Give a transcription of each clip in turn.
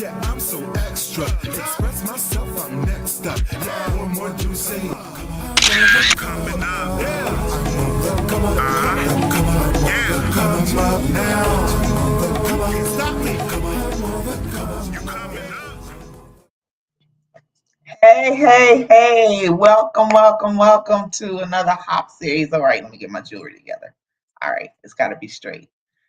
Yeah, I'm so extra. Express myself, I'm next up. Yeah, one more do say. Coming up. Yeah. Come on up now. Come on, stop me. Come on. You coming up. Hey, welcome to another Hop series. All right, let me get my jewelry together. All right, it's got to be straight.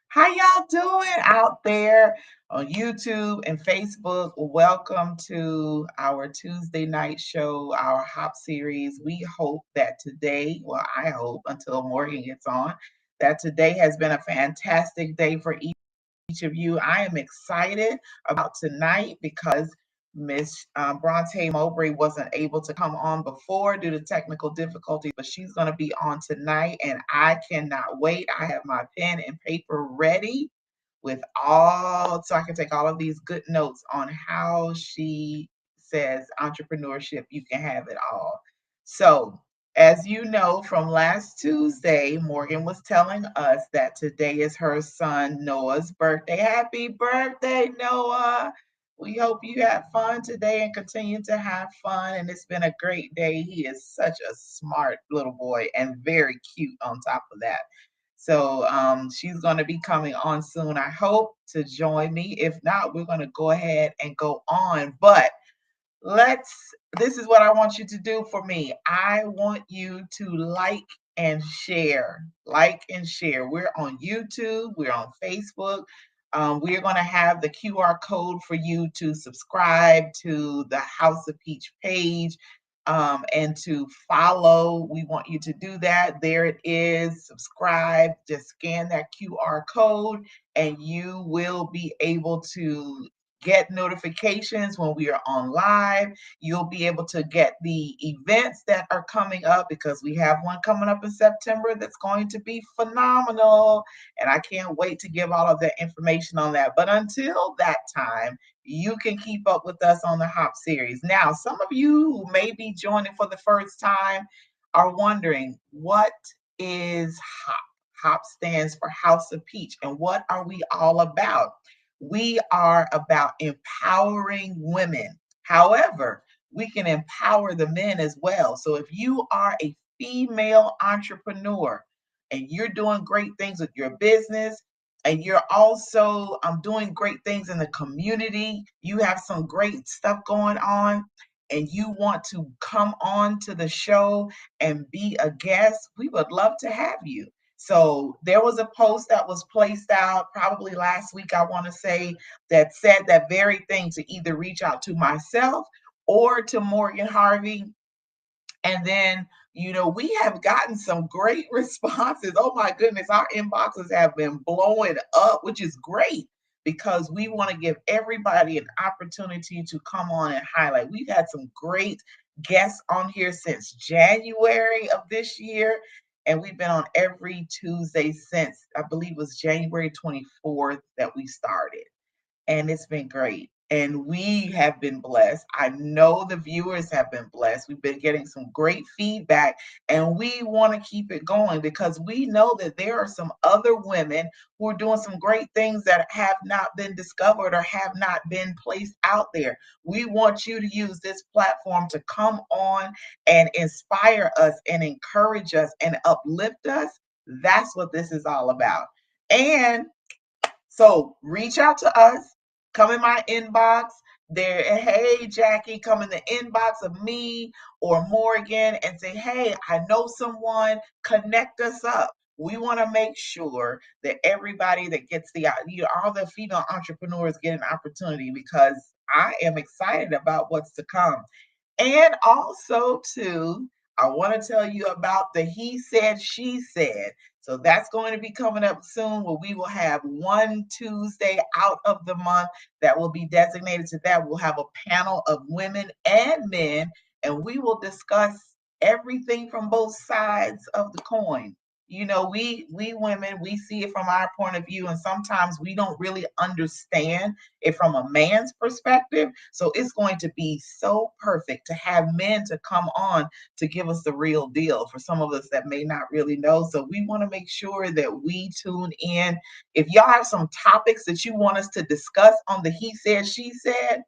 How y'all doing out there on YouTube and Facebook? Welcome to our Tuesday night show, our Hop series. We hope that today, well, I hope until Morgan gets on, that today has been a fantastic day for each of you. I am excited about tonight because Miss Braunte Mowbray wasn't able to come on before due to technical difficulties, but she's going to be on tonight, and I cannot wait. I have my pen and paper ready so I can take all of these good notes on how she says entrepreneurship, you can have it all. So, as you know from last Tuesday, Morgan was telling us that today is her son Noah's birthday. Happy birthday, Noah! We hope you have fun today and continue to have fun. And it's been a great day. He is such a smart little boy and very cute on top of that. So she's going to be coming on soon, I hope, to join me. If not, we're going to go ahead and go on. But this is what I want you to do for me. I want you to like and share. Like and share. We're on YouTube, we're on Facebook. We're going to have the QR code for you to subscribe to the House of Peach page and to follow. We want you to do that. There it is. Subscribe. Just scan that QR code and you will be able to get notifications when we are on live. You'll be able to get the events that are coming up because we have one coming up in September that's going to be phenomenal. And I can't wait to give all of that information on that. But until that time, you can keep up with us on the Hop series. Now, some of you who may be joining for the first time are wondering, what is HOP? HOP stands for House of Peach. And what are we all about? We are about empowering women. However, we can empower the men as well. So if you are a female entrepreneur and you're doing great things with your business, and you're also doing great things in the community, you have some great stuff going on, and you want to come on to the show and be a guest, we would love to have you. So there was a post that was placed out probably last week, I want to say, that said that very thing, to either reach out to myself or to Morgan Harvey. And then, we have gotten some great responses. Oh my goodness, our inboxes have been blowing up, which is great because we want to give everybody an opportunity to come on and highlight. We've had some great guests on here since January of this year. And we've been on every Tuesday since, I believe it was January 24th that we started. And it's been great. And we have been blessed. I know the viewers have been blessed. We've been getting some great feedback, and we want to keep it going because we know that there are some other women who are doing some great things that have not been discovered or have not been placed out there. We want you to use this platform to come on and inspire us and encourage us and uplift us. That's what this is all about. And so reach out to us. Come in my inbox there. Hey, Jackie, come in the inbox of me or Morgan and say, hey, I know someone, connect us up. We want to make sure that everybody that gets all the female entrepreneurs get an opportunity because I am excited about what's to come. And also, too, I want to tell you about the he said, she said. So that's going to be coming up soon where we will have one Tuesday out of the month that will be designated to that. We'll have a panel of women and men, and we will discuss everything from both sides of the coin. We women, we see it from our point of view, and sometimes we don't really understand it from a man's perspective. So it's going to be so perfect to have men to come on to give us the real deal for some of us that may not really know. So we want to make sure that we tune in. If y'all have some topics that you want us to discuss on the He Said, She Said,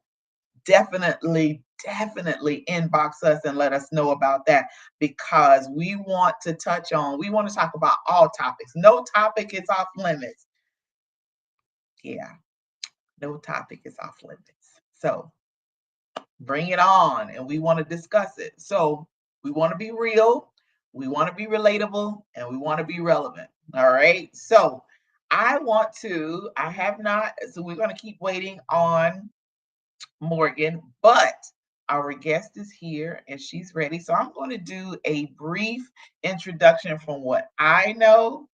definitely inbox us and let us know about that, because we want to talk about all topics. No topic is off limits. Yeah, no topic is off limits. So bring it on, and we want to discuss it. So we want to be real, we want to be relatable, and we want to be relevant. All right. So I have not, so we're going to keep waiting on Morgan, but our guest is here and she's ready. So I'm going to do a brief introduction from what I know.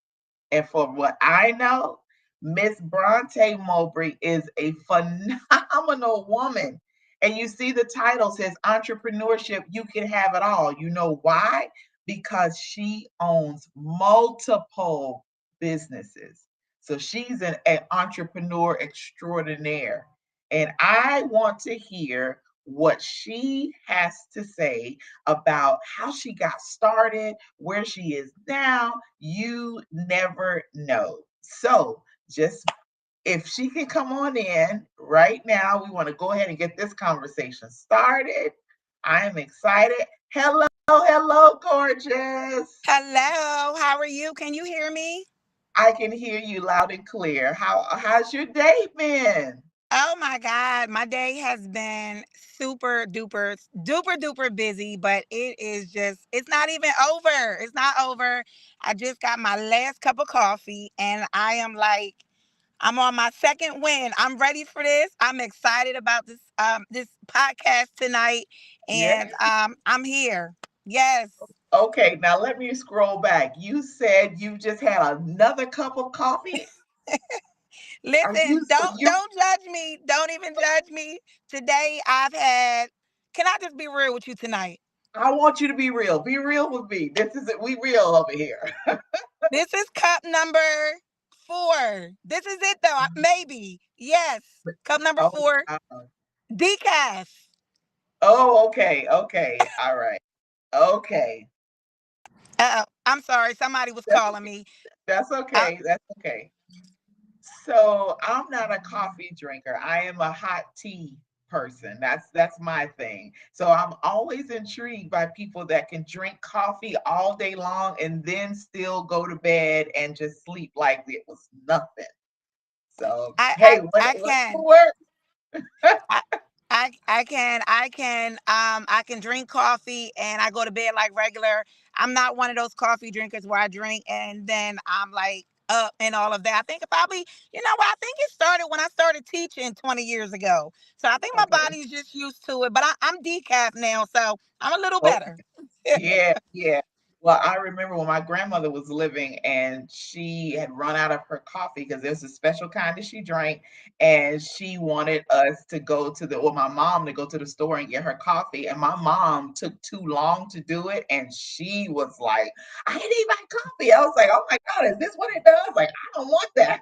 And from what I know, Miss Braunte Mowbray is a phenomenal woman. And you see the title says Entrepreneurship, You Can Have It All. You know why? Because she owns multiple businesses. So she's an entrepreneur extraordinaire. And I want to hear what she has to say about how she got started, where she is now. You never know. So, just if she can come on in right now, we want to go ahead and get this conversation started. I am excited. Hello, gorgeous. Hello, how are you? Can you hear me? I can hear you loud and clear. How's your day been? Oh my God, my day has been super duper busy, but it's not even over. It's not over. I just got my last cup of coffee and I'm on my second win. I'm ready for this. I'm excited about this podcast tonight Yeah. and I'm here. Yes. Okay, now let me scroll back. You said you just had another cup of coffee. Are you Listen, so you don't judge me. Don't even judge me. Today I've had Can I just be real with you tonight? I want you to be real. Be real with me. This is it. We real over here. This is cup number 4. This is it though. Maybe. Yes. Cup number Oh, 4. wow. Decaf. Oh, okay. Okay. All right. Okay. I'm sorry. Somebody was That's calling me. that's Uh, okay. That's okay. So I'm not a coffee drinker. I am a hot tea person. That's my thing. So I'm always intrigued by people that can drink coffee all day long and then still go to bed and just sleep like it was nothing. So I, I, hey, I whatever can. works. I, I can drink coffee and I go to bed like regular. I'm not one of those coffee drinkers where I drink and then I'm like up and all of that. I think I think it started when I started teaching 20 years ago. So I think my Okay. body's just used to it. But I'm decaf now, so I'm a little Okay. better. Yeah, yeah. Well, I remember when my grandmother was living and she had run out of her coffee because there's a special kind that she drank, and she wanted us to go to or my mom to go to the store and get her coffee. And my mom took too long to do it, and she was like, I need my coffee. I was like, oh my God, is this what it does? Like, I don't want that.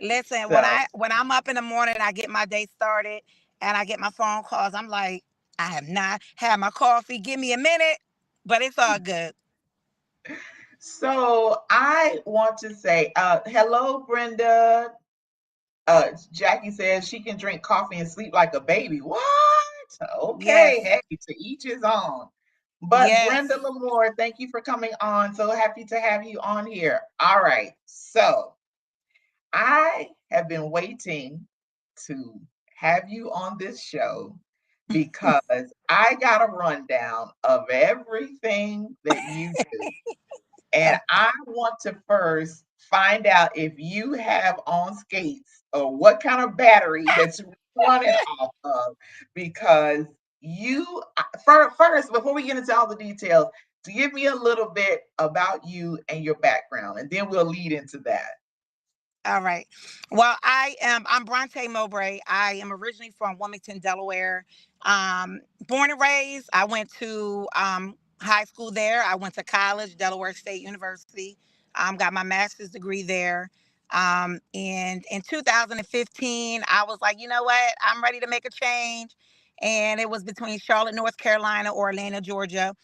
Listen, So when I'm up in the morning, I get my day started and I get my phone calls. I'm like, I have not had my coffee. Give me a minute, but it's all good. so I want to say, hello, Brenda. Jackie says she can drink coffee and sleep like a baby. What? Okay, Yes. hey, to each his own. But Yes. Brenda Lamore, thank you for coming on. So happy to have you on here. All right. So I have been waiting to have you on this show because I got a rundown of everything that you do. And I want to first find out if you have on skates or what kind of battery that's running off of, because first, before we get into all the details, give me a little bit about you and your background, and then we'll lead into that. All right. Well, I'm Braunte Mowbray. I am originally from Wilmington, Delaware. Born and raised. I went to high school there. I went to college, Delaware State University. Got my master's degree there. And in 2015, I was like, you know what? I'm ready to make a change. And it was between Charlotte, North Carolina, or Atlanta, Georgia.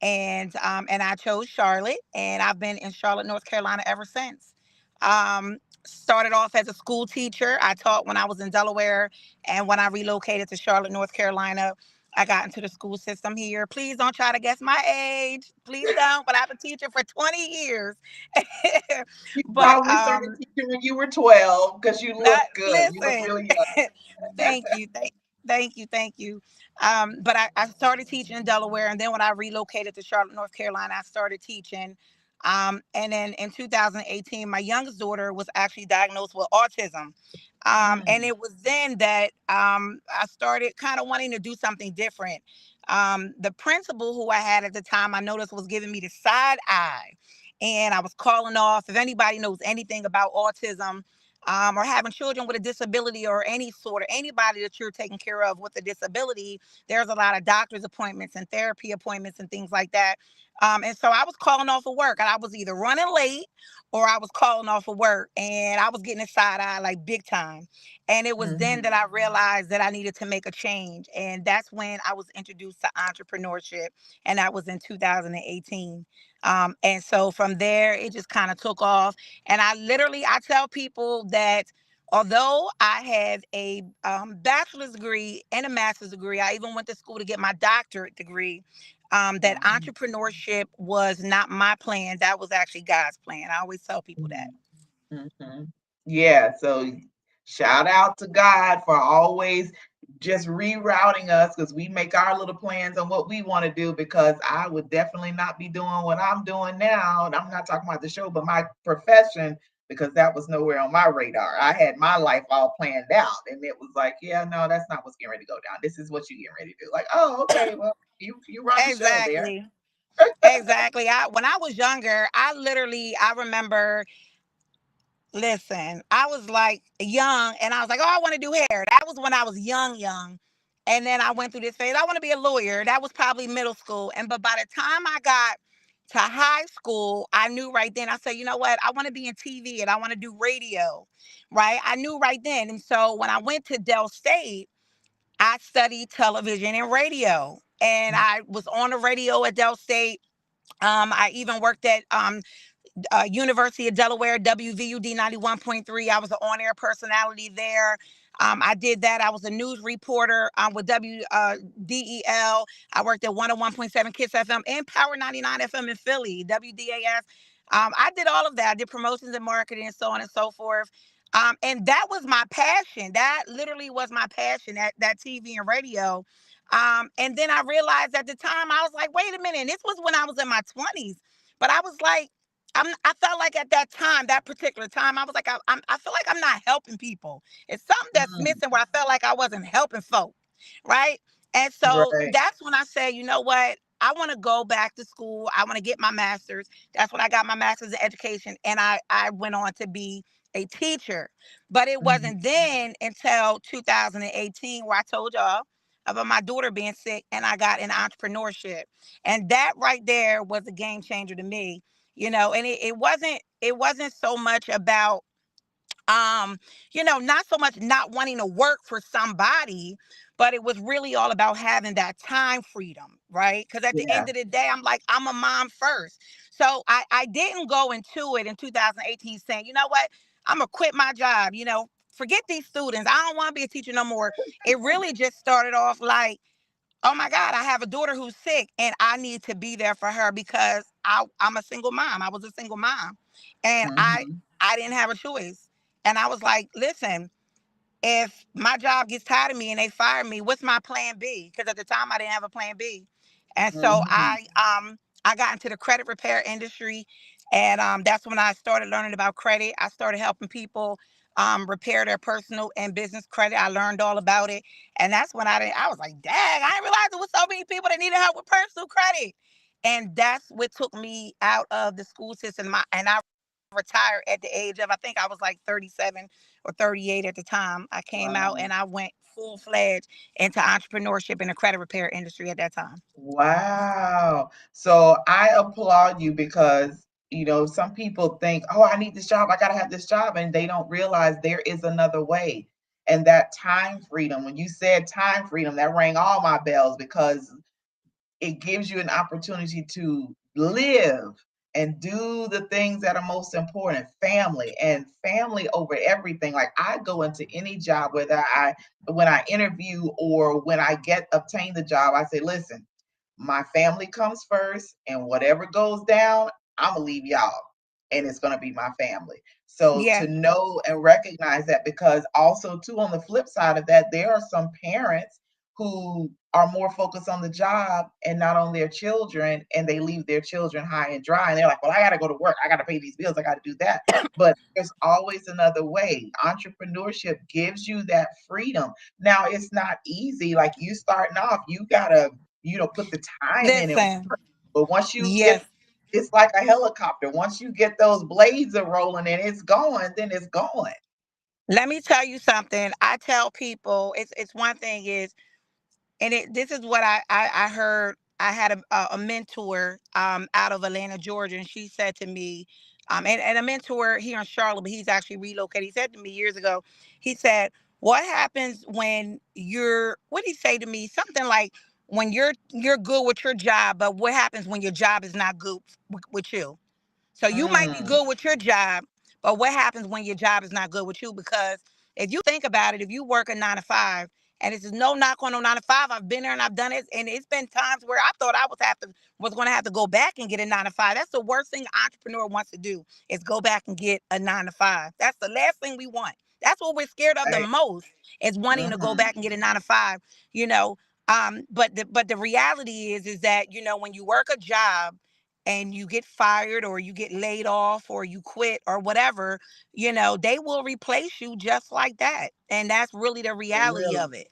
And I chose Charlotte, and I've been in Charlotte, North Carolina ever since. Um, Started off as a school teacher. I taught when I was in Delaware, and when I relocated to Charlotte, North Carolina, I got into the school system here. Please don't try to guess my age. Please don't. But I've been teaching for 20 years. You but probably started teaching when you were 12 because you not look good. You look listen. really young. Thank you, thank you. But I started teaching in Delaware, and then when I relocated to Charlotte, North Carolina, I started teaching. And then in 2018, my youngest daughter was actually diagnosed with autism. And Mm, it was then that I started kind of wanting to do something different. The principal who I had at the time, I noticed was giving me the side eye. And I was calling off. If anybody knows anything about autism, or having children with a disability or any sort of anybody that you're taking care of with a disability, there's a lot of doctor's appointments and therapy appointments and things like that. And so I was calling off of work, and I was either running late or I was calling off of work, and I was getting a side eye like big time. And it was then mhm, that I realized that I needed to make a change. And that's when I was introduced to entrepreneurship, and that was in 2018. And so from there, it just kind of took off. And I tell people that although I have a bachelor's degree and a master's degree, I even went to school to get my doctorate degree. That mhm, entrepreneurship was not my plan. That was actually God's plan. I always tell people that. mhm, mhm. Yeah, so shout out to God for always just rerouting us because we make our little plans on what we want to do because I would definitely not be doing what I'm doing now. And I'm not talking about the show, but my profession, because that was nowhere on my radar. I had my life all planned out. And it was like, yeah, no, that's not what's getting ready to go down. This is what you getting ready to do. Like, oh, okay, well, you run the show there. Exactly. Exactly. When I was younger, I remember. Listen, I was like young, and I was like, oh, I want to do hair. That was when I was young, young. And then I went through this phase. I want to be a lawyer. That was probably middle school. But by the time I got to high school, I knew right then. I said, you know what? I want to be in TV and I want to do radio. Right? I knew right then. And so when I went to Dell State, I studied television and radio. And I was on the radio at Dell State. I even worked at University of Delaware, WVUD 91.3. I was an on air personality there. I did that. I was a news reporter with WDEL. I worked at 101.7 Kiss FM and Power 99 FM in Philly, WDAS. I did all of that. I did promotions and marketing and so on and so forth. And that was my passion. That literally was my passion, that TV and radio. And then I realized at the time, I was like, wait a minute, this was when I was in my 20s. But I was like, I felt like at that time, that particular time, I was like, I feel like I'm not helping people. It's something that's Mm, missing where I felt like I wasn't helping folk, right? And so right. that's when I said, you know what? I want to go back to school. I want to get my master's. That's when I got my master's in education, and I went on to be a teacher. But it Mhm, wasn't then until 2018 where I told y'all about my daughter being sick, and I got in entrepreneurship, and that right there was a game changer to me. And it wasn't so much about not so much not wanting to work for somebody, but it was really all about having that time freedom, right? Because at the yeah. end of the day, I'm like, I'm a mom first. So I didn't go into it in 2018 saying, you know what, I'm gonna quit my job, forget these students, I don't want to be a teacher no more. It really just started off like, oh my God, I have a daughter who's sick and I need to be there for her because I'm a single mom. I was a single mom, and Mhm, I didn't have a choice. And I was like, listen, if my job gets tired of me and they fire me, what's my plan B? Because at the time I didn't have a plan B. And so mhm, I got into the credit repair industry, and that's when I started learning about credit. I started helping people repair their personal and business credit. I learned all about it, and that's when I was like, dang, I didn't realize there was so many people that needed help with personal credit. And that's what took me out of the school system. And I retired at the age of, I think I was like 37 or 38 at the time. I came out and Wow. I went full fledged into entrepreneurship in the credit repair industry at that time. Wow. So I applaud you because, some people think, oh, I need this job. I got to have this job. And they don't realize there is another way. And that time freedom, when you said time freedom, that rang all my bells because it gives you an opportunity to live and do the things that are most important, family and family over everything. Like I go into any job, whether when I interview or when I obtain the job, I say, listen, my family comes first, and whatever goes down, I'm gonna leave y'all, and it's gonna be my family. So Yeah. to know and recognize that, because also too, on the flip side of that, there are some parents who are more focused on the job and not on their children, and they leave their children high and dry. And they're like, well, I got to go to work. I got to pay these bills. I got to do that. But there's always another way. Entrepreneurship gives you that freedom. Now, it's not easy. Like you starting off, you got to, put the time in it. Listen, But once you yes. get, it's like a helicopter. Once you get those blades are rolling and it's going, then it's going. Let me tell you something. I tell people it's one thing is, and this is what I heard. I had a mentor out of Atlanta, Georgia, and she said to me, and a mentor here in Charlotte, but he's actually relocated. He said to me years ago, he said, "What happens when you're?" What did he say to me? Something like, "When you're good with your job, but what happens when your job is not good with you?" So you might be Mm, good with your job, but what happens when your job is not good with you? Because if you think about it, if you work a 9 to 5, and it's no knock on no 9 to 5, I've been there and I've done it, and it's been times where I thought I was going to have to go back and get a 9 to 5. That's the worst thing an entrepreneur wants to do is go back and get a 9 to 5. That's the last thing we want. That's what we're scared of the right. most is wanting to go Mhm. back and get a 9 to 5. You know, but the reality is that when you work a job and you get fired or you get laid off or you quit or whatever, they will replace you just like that. And that's really the reality Really. of it.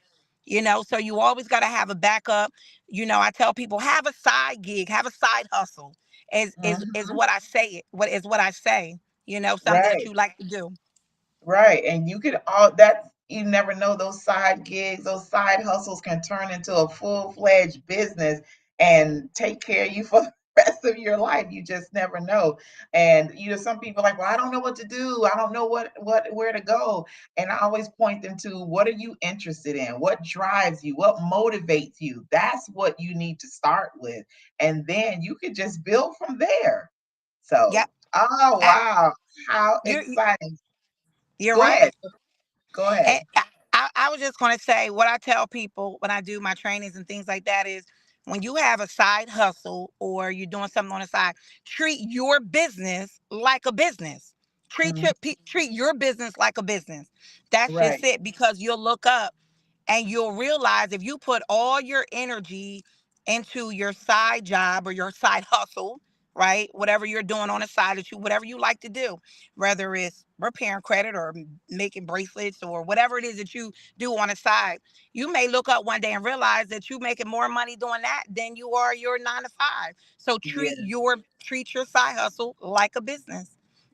So you always got to have a backup. I tell people have a side gig, have a side hustle. Is Mhm. what I say it. What is what I say. Something that Right. you like to do. Right. And you could all that you never know, those side gigs, those side hustles can turn into a full-fledged business and take care of you for the rest of your life. You just never know. And some people are like, well, I don't know what to do. I don't know where to go. And I always point them to what are you interested in? What drives you? What motivates you? That's what you need to start with. And then you could just build from there. So, Yep. oh I, wow, how you're exciting. you're Go right. ahead. Go ahead. And I was just going to say what I tell people when I do my trainings and things like that is when you have a side hustle or you're doing something on the side, treat your business like a business. Mhm. Treat your business like a business. That's just Right. it because you'll look up and you'll realize if you put all your energy into your side job or your side hustle, right? Whatever you're doing on the side whatever you like to do, whether it's repairing credit or making bracelets or whatever it is that you do on the side, you may look up one day and realize that you're making more money doing that than you are your 9 to 5. So Yeah. treat your side hustle like a business.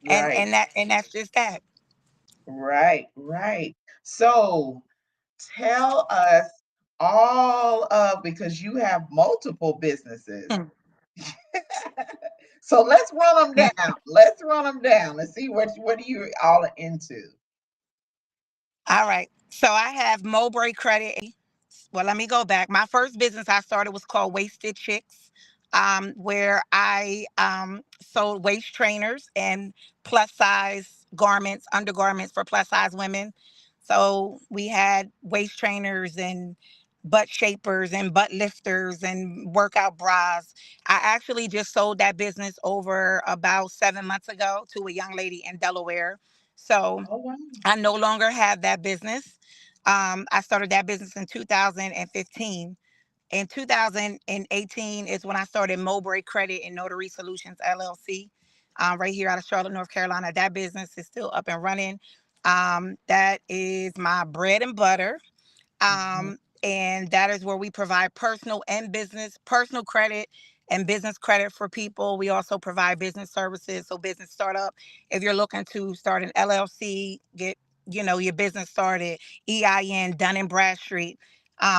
And Right. and that and that's just that. Right. Right. So tell us all of because you have multiple businesses. Hmm. So let's run them down. Let's run them down. Let's see what are you all into. All right. So I have Mowbray Credit. Well, let me go back. My first business I started was called Wasted Chicks, where I sold waist trainers and plus size garments, undergarments for plus size women. So we had waist trainers and butt shapers and butt lifters and workout bras. I actually just sold that business over about 7 months ago to a young lady in Delaware. So Oh wow. I no longer have that business. I started that business in 2015. In 2018 is when I started Mowbray Credit and Notary Solutions LLC, right here out of Charlotte, North Carolina. That business is still up and running. That is my bread and butter. Mhm. And that is where we provide personal and business, personal credit and business credit for people. We also provide business services, so business startup. If you're looking to start an LLC, get your business started, EIN, Dun and Bradstreet.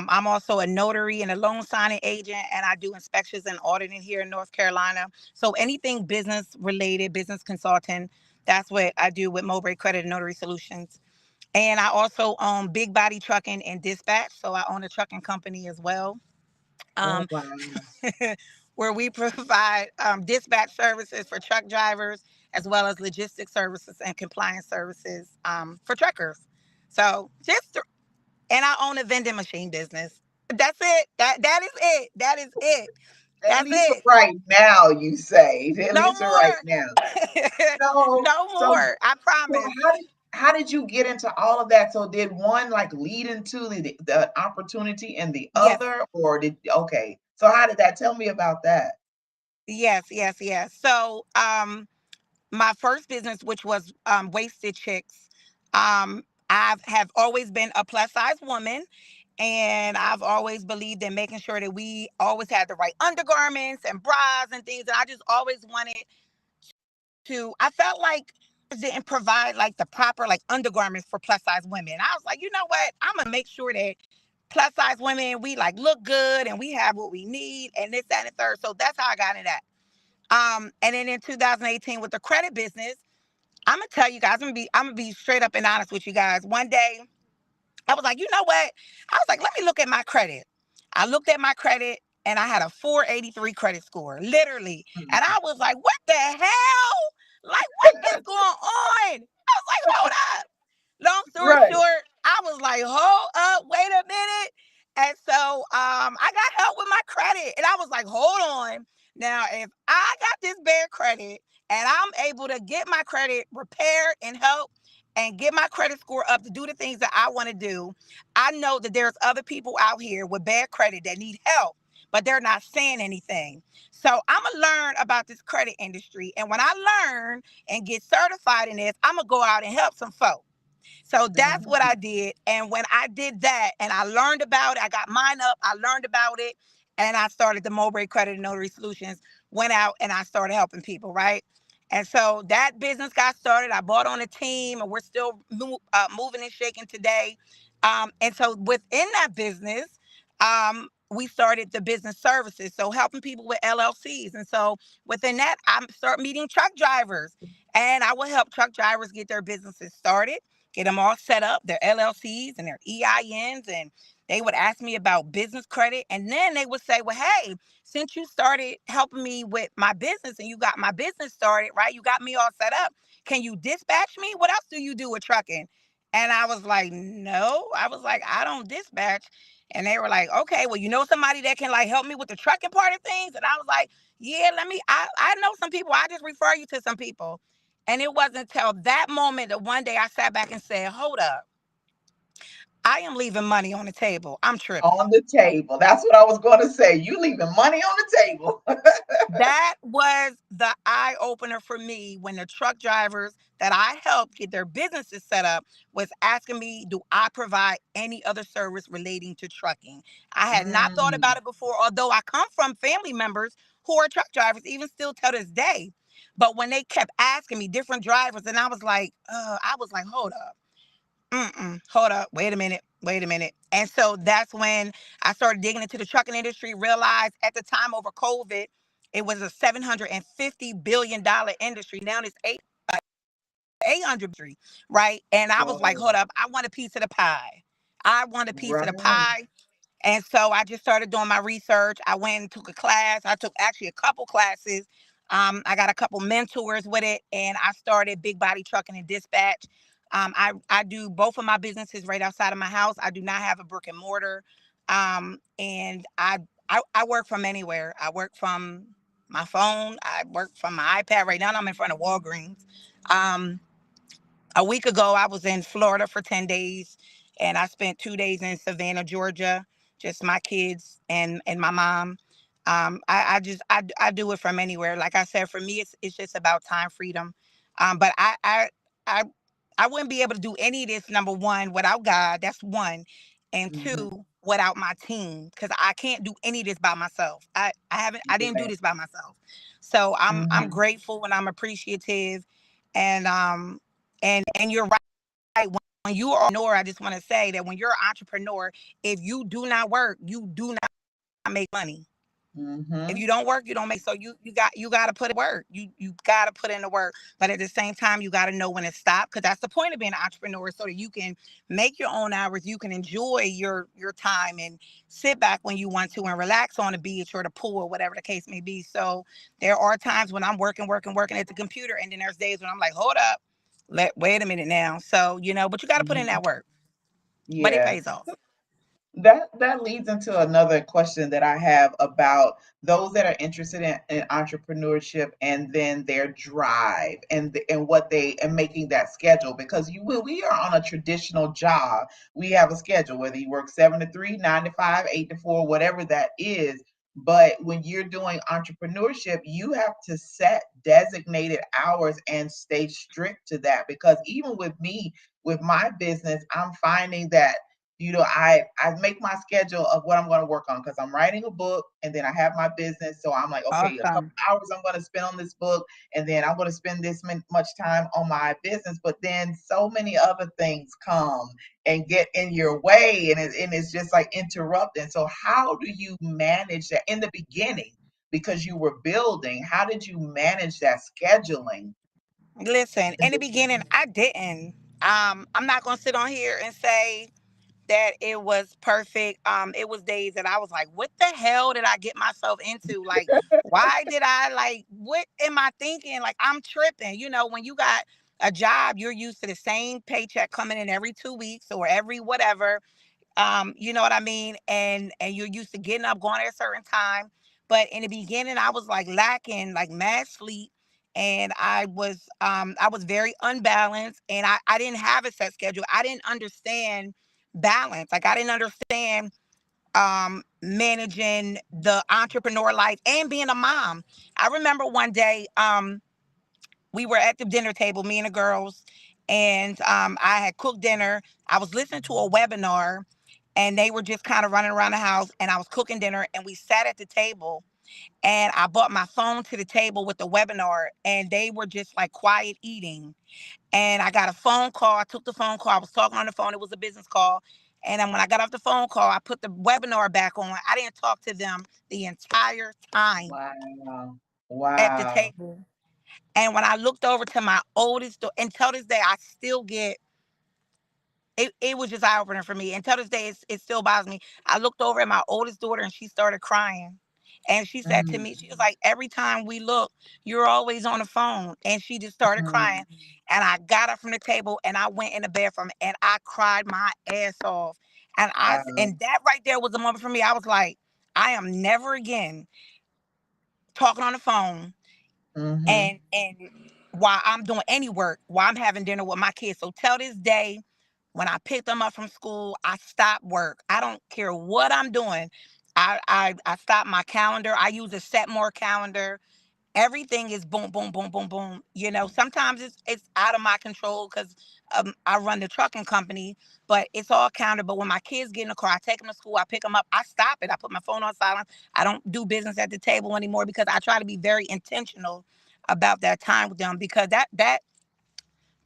I'm also a notary and a loan signing agent, and I do inspections and auditing here in North Carolina. So anything business related, business consulting, that's what I do with Mowbray Credit and Notary Solutions. And I also own Big Body Trucking and Dispatch, so I own a trucking company as well. Oh, Um, wow. where we provide dispatch services for truck drivers, as well as logistics services and compliance services for truckers. So and I own a vending machine business. That's it. That is it. That is it. At That's least for it. right now, you say. At No least for right now. more. So, No so, more. I so promise. how did you get into all of that? So did one like lead into the opportunity and the Yes. other, or did okay? So how did that? Tell me about that. Yes. Yes. Yes. So, my first business, which was Wasted Chicks, I have always been a plus size woman, and I've always believed in making sure that we always had the right undergarments and bras and things. And I just always wanted to. I felt like didn't provide like the proper like undergarments for plus size women. I was like, you know what? I'm gonna make sure that plus size women we like look good and we have what we need and this that and the third. So that's how I got into that. And then in 2018 with the credit business. I'm gonna tell you guys. I'm gonna be straight up and honest with you guys. One day, I was like, you know what? I was like, let me look at my credit. I looked at my credit, and I had a 483 credit score, literally. And I was like, what the hell? Like, what is going on? I was like, hold up. Long story Right. short, I was like, hold up, wait a minute. And so I got help with my credit. And I was like, hold on. Now, if I got this bad credit and I'm able to get my credit repaired and help and get my credit score up to do the things that I want to do, I know that there's other people out here with bad credit that need help, but they're not saying anything. So I'm going to learn about this credit industry. And when I learn and get certified in this, I'm going to go out and help some folks. So that's what Mhm. I did. And when I did that and I learned about it, I got mine up, I learned about it, and I started the Mowbray Credit and Notary Solutions, went out and I started helping people, right? And so that business got started. I bought on a team and we're still moving and shaking today. And so within that business, we started the business services, so helping people with LLCs. And so within that, I start meeting truck drivers and I will help truck drivers get their businesses started, get them all set up, their LLCs and their EINs. And they would ask me about business credit. And then they would say, well, hey, since you started helping me with my business and you got my business started, right? You got me all set up. Can you dispatch me? What else do you do with trucking? And I was like, no. I was like, I don't dispatch. And they were like, okay, well, you know somebody that can like help me with the trucking part of things? And I was like, yeah, I know some people. I just refer you to some people. And it wasn't until that moment that one day I sat back and said, hold up, I am leaving money on the table. I'm tripping. On the table. That's what I was going to say. You leaving money on the table. That was the eye opener for me when the truck drivers that I helped get their businesses set up was asking me, do I provide any other service relating to trucking? I had not thought Mm, about it before, although I come from family members who are truck drivers, even still to this day. But when they kept asking me different drivers, and I was like, hold up. Hold up. Wait a minute. Wait a minute. And so that's when I started digging into the trucking industry, realized at the time over COVID, it was a $750 billion industry. Now it's 800, right? And I was like, whoa. hold up. I want a piece of the pie. I want a piece of the Right. pie. And so I just started doing my research. I went and took a class. I took actually a couple classes. I got a couple mentors with it, and I started Big Body Trucking and Dispatch. I do both of my businesses right outside of my house. I do not have a brick and mortar, and I work from anywhere. I work from my phone. I work from my iPad. Right now, I'm in front of Walgreens. Um, a week ago, I was in Florida for 10 days, and I spent 2 days in Savannah, Georgia, just my kids and my mom. I do it from anywhere. Like I said, for me, it's just about time freedom. But I I wouldn't be able to do any of this, number one, without God. That's one. And Mhm. two, without my team, because I can't do any of this by myself. I didn't do Yeah. this by myself. So I'm Hmm. grateful and I'm appreciative, and and you're right. When you are an entrepreneur, I just want to say that when you're an entrepreneur, if you do not work, you do not make money. If Hmm. you don't work, you don't make. So you got to put in work. You got to put in the work. But at the same time, you got to know when to stop, because that's the point of being an entrepreneur, so that you can make your own hours. You can enjoy your time and sit back when you want to and relax on the beach or the pool or whatever the case may be. So there are times when I'm working, working, working at the computer, and then there's days when I'm like, hold up, wait a minute now. So but you got to put in Hmm. that work. But it Yeah. pays off. That leads into another question that I have about those that are interested in entrepreneurship, and then their drive and what they and making that schedule, because when we are on a traditional job, we have a schedule, whether you work 7 to 3, 9 to 5, 8 to 4, whatever that is. But when you're doing entrepreneurship, you have to set designated hours and stay strict to that, because even with me, with my business, I'm finding that I make my schedule of what I'm going to work on, because I'm writing a book and then I have my business. So I'm like, okay, a couple Awesome. hours I'm going to spend on this book, and then I'm going to spend this much time on my business. But then so many other things come and get in your way, and it's just like interrupting. So how do you manage that in the beginning? Because you were building, how did you manage that scheduling? Listen, in the beginning, I didn't. I'm not gonna sit on here and say that it was perfect. It was days that I was like, what the hell did I get myself into? Like, why did I, like, what am I thinking? Like, I'm tripping. When you got a job, you're used to the same paycheck coming in every 2 weeks or every whatever. You know what I mean? And you're used to getting up, going at a certain time. But in the beginning, I was like lacking like mad sleep, and I was very unbalanced, and I didn't have a set schedule. I didn't understand balance. Like, I didn't understand managing the entrepreneur life and being a mom. I remember one day, we were at the dinner table, me and the girls, and I had cooked dinner. I was listening to a webinar, and they were just kind of running around the house, and I was cooking dinner, and we sat at the table, and I brought my phone to the table with the webinar, and they were just like quiet eating. And I got a phone call. I took the phone call. I was talking on the phone. It was a business call. And then when I got off the phone call, I put the webinar back on. I didn't talk to them the entire time Wow. at the Wow. table. And when I looked over to my oldest, until this day, I still get it was just eye opener for me. Until this day, it still bothers me. I looked over at my oldest daughter, and she started crying. And she said to Mm, me, she was like, every time we look, you're always on the phone. And she just started mhm. crying. And I got up from the table and I went in the bathroom and I cried my ass off. Wow. And that right there was the moment for me. I was like, I am never again talking on the phone Mhm. and while I'm doing any work, while I'm having dinner with my kids. So till this day, when I pick them up from school, I stop work. I don't care what I'm doing. I stop my calendar. I use a set more calendar. Everything is boom, boom, boom, boom, boom. Sometimes it's out of my control because I run the trucking company, but it's all counted. But when my kids get in the car, I take them to school, I pick them up, I stop it. I put my phone on silent. I don't do business at the table anymore because I try to be very intentional about that time with them, because that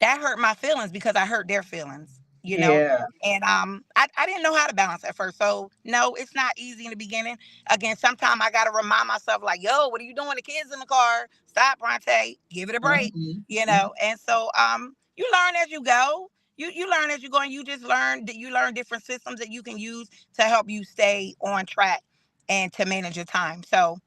hurt my feelings because I hurt their feelings. Yeah. And I didn't know how to balance at first. So no, it's not easy in the beginning. Again, sometimes I gotta remind myself, like, yo, what are you doing? The kids in the car. Stop, Braunte. Give it a break. Mhm. And so you learn as you go. You learn as you go, and you just learn that you learn different systems that you can use to help you stay on track and to manage your time. So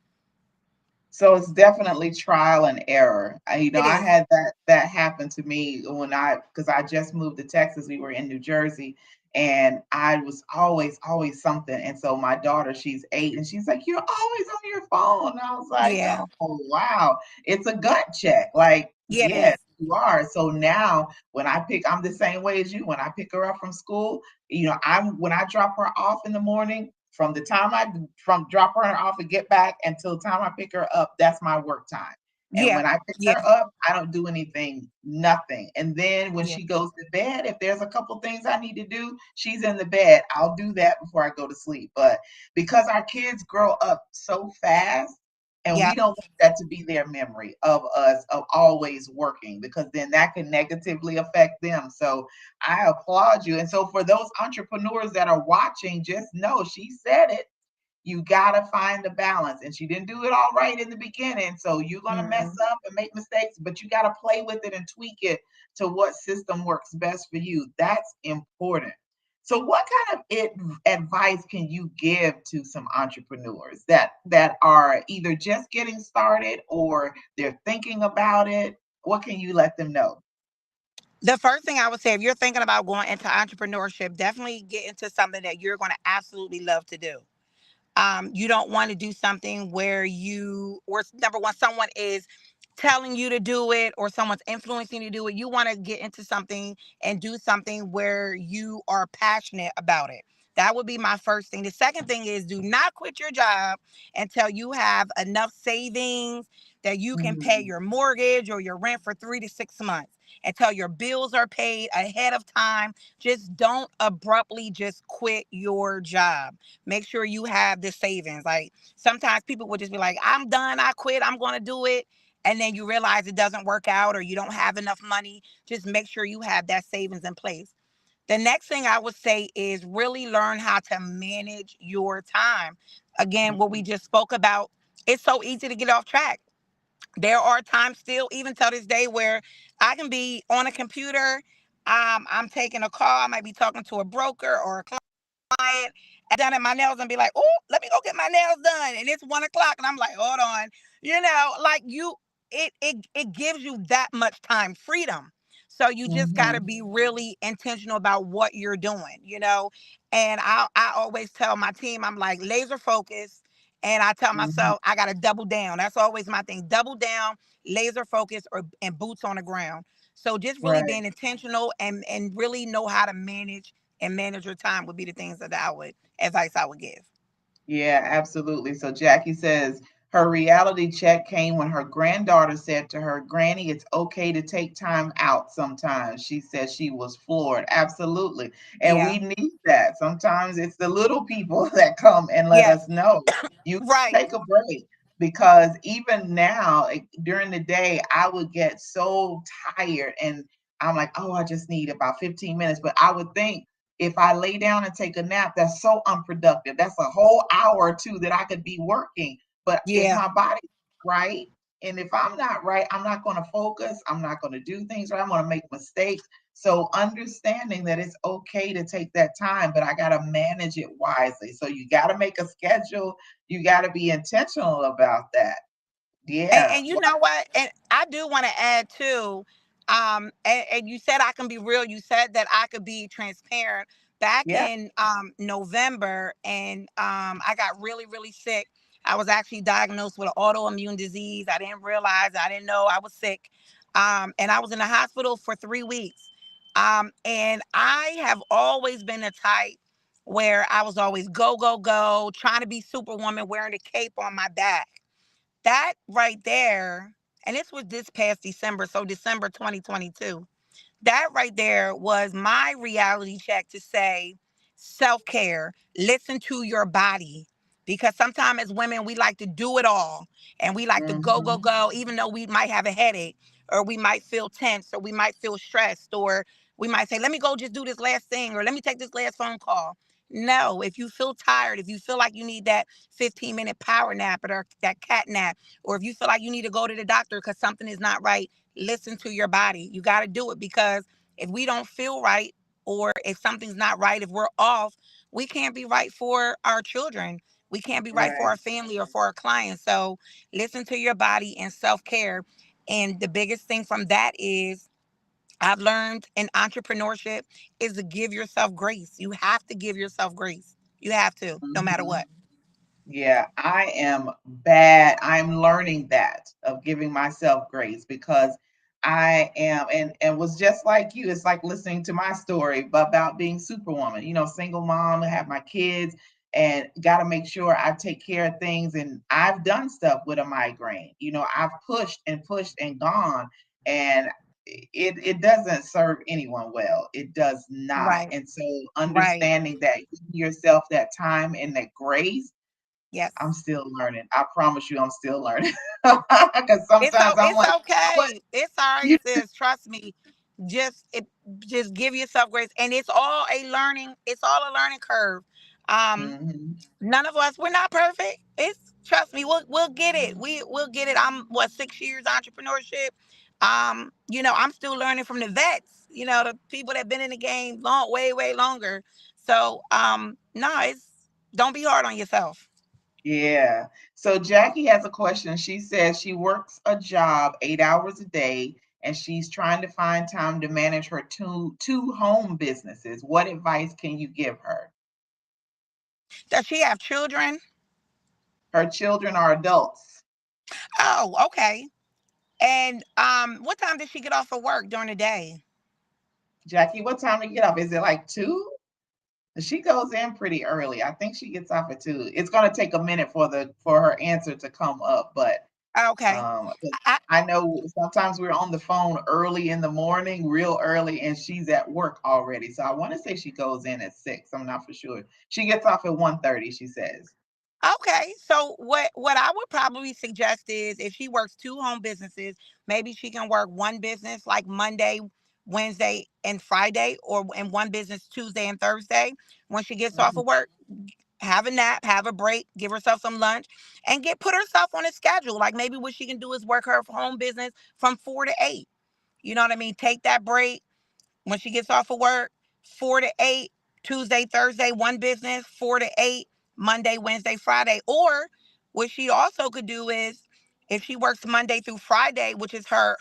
So it's definitely trial and error. it I is. had that happen to me because I just moved to Texas. We were in New Jersey, and I was always something. And so my daughter, she's 8, and she's like, "You're always on your phone." And I was like, Yeah. "Oh wow, it's a gut check." Like, Yeah, it yes, is. you are. So now I'm the same way as you. When I pick her up from school, when I drop her off in the morning, from the time I from drop her off and get back until the time I pick her up, that's my work time. And Yeah. when I pick Yeah. her up, I don't do anything, nothing. And then when Yeah. she goes to bed, if there's a couple things I need to do, she's in the bed. I'll do that before I go to sleep. But because our kids grow up so fast, and we Yep. don't want that to be their memory of us of always working, because then that can negatively affect them. So I applaud you. And so for those entrepreneurs that are watching, just know she said it, you gotta find the balance. And she didn't do it all right in the beginning. So you're gonna mess Mhm. up and make mistakes, but you gotta play with it and tweak it to what system works best for you. That's important. So what kind of advice can you give to some entrepreneurs that are either just getting started or they're thinking about it? What can you let them know? The first thing I would say, if you're thinking about going into entrepreneurship, definitely get into something that you're going to absolutely love to do. You don't want to do something where number one, someone is telling you to do it or someone's influencing you to do it. You want to get into something and do something where you are passionate about it. That would be my first thing. The second thing is, do not quit your job until you have enough savings that you can pay Mhm. your mortgage or your rent for 3 to 6 months, until your bills are paid ahead of time. Just don't abruptly just quit your job. Make sure you have the savings. Like, sometimes people would just be like, I'm done, I quit, I'm going to do it. And then you realize it doesn't work out or you don't have enough money. Just make sure you have that savings in place. The next thing I would say is really learn how to manage your time. Again, what we Mhm. just spoke about, it's so easy to get off track. There are times still, even till this day, where I can be on a computer. I'm taking a call. I might be talking to a broker or a client done at my nails and be like, oh, let me go get my nails done. And it's 1 o'clock. And I'm like, hold on. Like it gives you that much time freedom. So you just gotta Mhm. be really intentional about what you're doing. And I always tell my team, I'm like laser focused. And I tell Mhm. myself I gotta double down. That's always my thing. Double down, laser focus, or and boots on the ground. So just really Right. being intentional and really know how to manage your time would be the things that advice I would give. Yeah, absolutely. So Jackie says her reality check came when her granddaughter said to her, Granny, it's okay to take time out sometimes. She said she was floored. Absolutely. And Yeah. we need that. Sometimes it's the little people that come and let Yes. us know you Right. take a break. Because even now, during the day, I would get so tired and I'm like, oh, I just need about 15 minutes. But I would think, if I lay down and take a nap, that's so unproductive. That's a whole hour or two that I could be working. But if Yeah. my body's right, and if I'm not right, I'm not going to focus. I'm not going to do things right. I'm going to make mistakes. So understanding that it's okay to take that time, but I got to manage it wisely. So you got to make a schedule. You got to be intentional about that. Yeah. And you know what? And I do want to add too. And you said I can be real. You said that I could be transparent. Back Yeah. in November, and I got really, really sick. I was actually diagnosed with an autoimmune disease. I didn't realize. I didn't know I was sick. And I was in the hospital for 3 weeks. And I have always been the type where I was always go, go, go, trying to be superwoman, wearing a cape on my back. That right there, and this was this past December, so December 2022. That right there was my reality check to say self care, listen to your body. Because sometimes as women, we like to do it all and we like to go, go, Hmm. go, even though we might have a headache or we might feel tense or we might feel stressed or we might say, let me go just do this last thing or let me take this last phone call. No, if you feel tired, if you feel like you need that 15-minute power nap or that cat nap, or if you feel like you need to go to the doctor because something is not right, listen to your body. You got to do it because if we don't feel right or if something's not right, if we're off, we can't be right for our children. We can't be right for Right. our family or for our clients. So listen to your body and self-care. And the biggest thing from that is I've learned in entrepreneurship is to give yourself grace. You have to give yourself grace. You have to, no matter Mhm. what. Yeah, I am bad. I'm learning that of giving myself grace because I am and was just like you. It's like listening to my story about being superwoman, single mom, I have my kids. and got to make sure I take care of things. And I've done stuff with a migraine. I've pushed and pushed and gone, and it doesn't serve anyone well. It does not. Right. And so Right. understanding that, giving yourself that time and that grace, Yes. I'm still learning. I promise you, I'm still learning. Because sometimes I'm It's like, what okay. It's all right, you? sis. Trust me. Just it just give yourself grace. And it's all a learning curve. Um, Mhm. None of us, we're not perfect. It's trust me, we'll get it. We'll get it. I'm what, 6 years entrepreneurship. I'm still learning from the vets, the people that been in the game long, way, way longer. So no, it's don't be hard on yourself. Yeah. So Jackie has a question. She says she works a job 8 hours a day and she's trying to find time to manage her two home businesses. What advice can you give her? Does she have children? Her children are adults. Oh, okay. And what time does she get off of work during the day? Jackie, what time do you get off? Is it like 2? She goes in pretty early. I think she gets off at 2. It's gonna take a minute for her answer to come up, but 'cause I, I know sometimes we're on the phone early in the morning, real early, and she's at work already. So I want to say she goes in at 6. I'm not for sure. She gets off at 1:30, she says. Okay, so what I would probably suggest is if she works two home businesses, maybe she can work one business like Monday, Wednesday, and Friday, or in one business Tuesday and Thursday. When she gets off Mhm, of work, have a nap, have a break, give herself some lunch, and get put herself on a schedule. Like maybe what she can do is work her home business from 4 to 8. You know what I mean? Take that break when she gets off of work, 4 to 8, Tuesday, Thursday, one business, 4 to 8, Monday, Wednesday, Friday. Or what she also could do is if she works Monday through Friday, which is her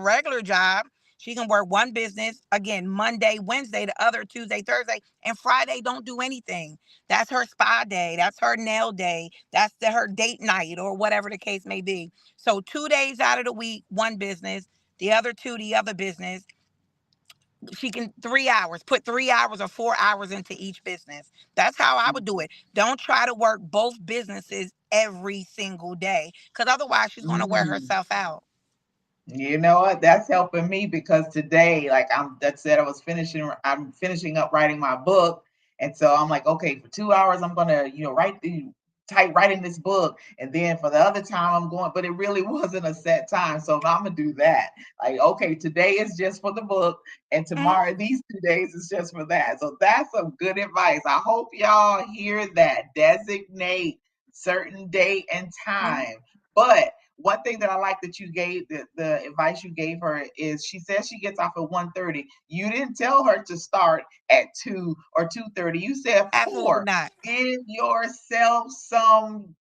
regular job, she can work one business again Monday, Wednesday, the other Tuesday, Thursday, and Friday don't do anything. That's her spa day. That's her nail day. That's her date night or whatever the case may be. So 2 days out of the week, one business, the other two, the other business. She can 3 hours, put 3 hours or 4 hours into each business. That's how I would do mhm, it. Don't try to work both businesses every single day because otherwise she's going to wear mhm. herself out. You know what? That's helping me because today, like that said, I'm finishing up writing my book. And so I'm like, okay, for 2 hours, I'm gonna, type writing this book. And then for the other time I'm going, but it really wasn't a set time. So I'm gonna do that. Like, okay, today is just for the book, and Mhm, tomorrow, these 2 days is just for that. So that's some good advice. I hope y'all hear that. Designate certain date and mhm. time. But one thing that I like that you gave, the advice you gave her is she says she gets off at 1:30. You didn't tell her to start at 2 or 2:30. You said Absolutely 4. not. Give yourself some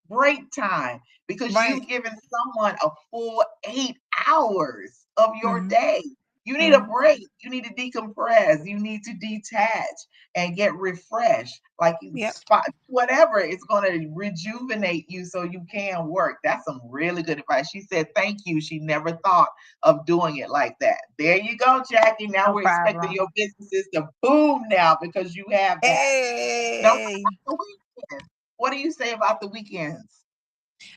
break time because Right. you've given someone a full 8 hours of your Hmm. day. You need a Hmm. break. You need to decompress. You need to detach and get refreshed. Like Yep. spot whatever is going to rejuvenate you so you can work. That's some really good advice. She said, thank you. She never thought of doing it like that. There you go, Jackie. Now No we're expecting problem. your businesses to boom now because you have that. Now, what Hey, about the weekends? What do you say about the weekends?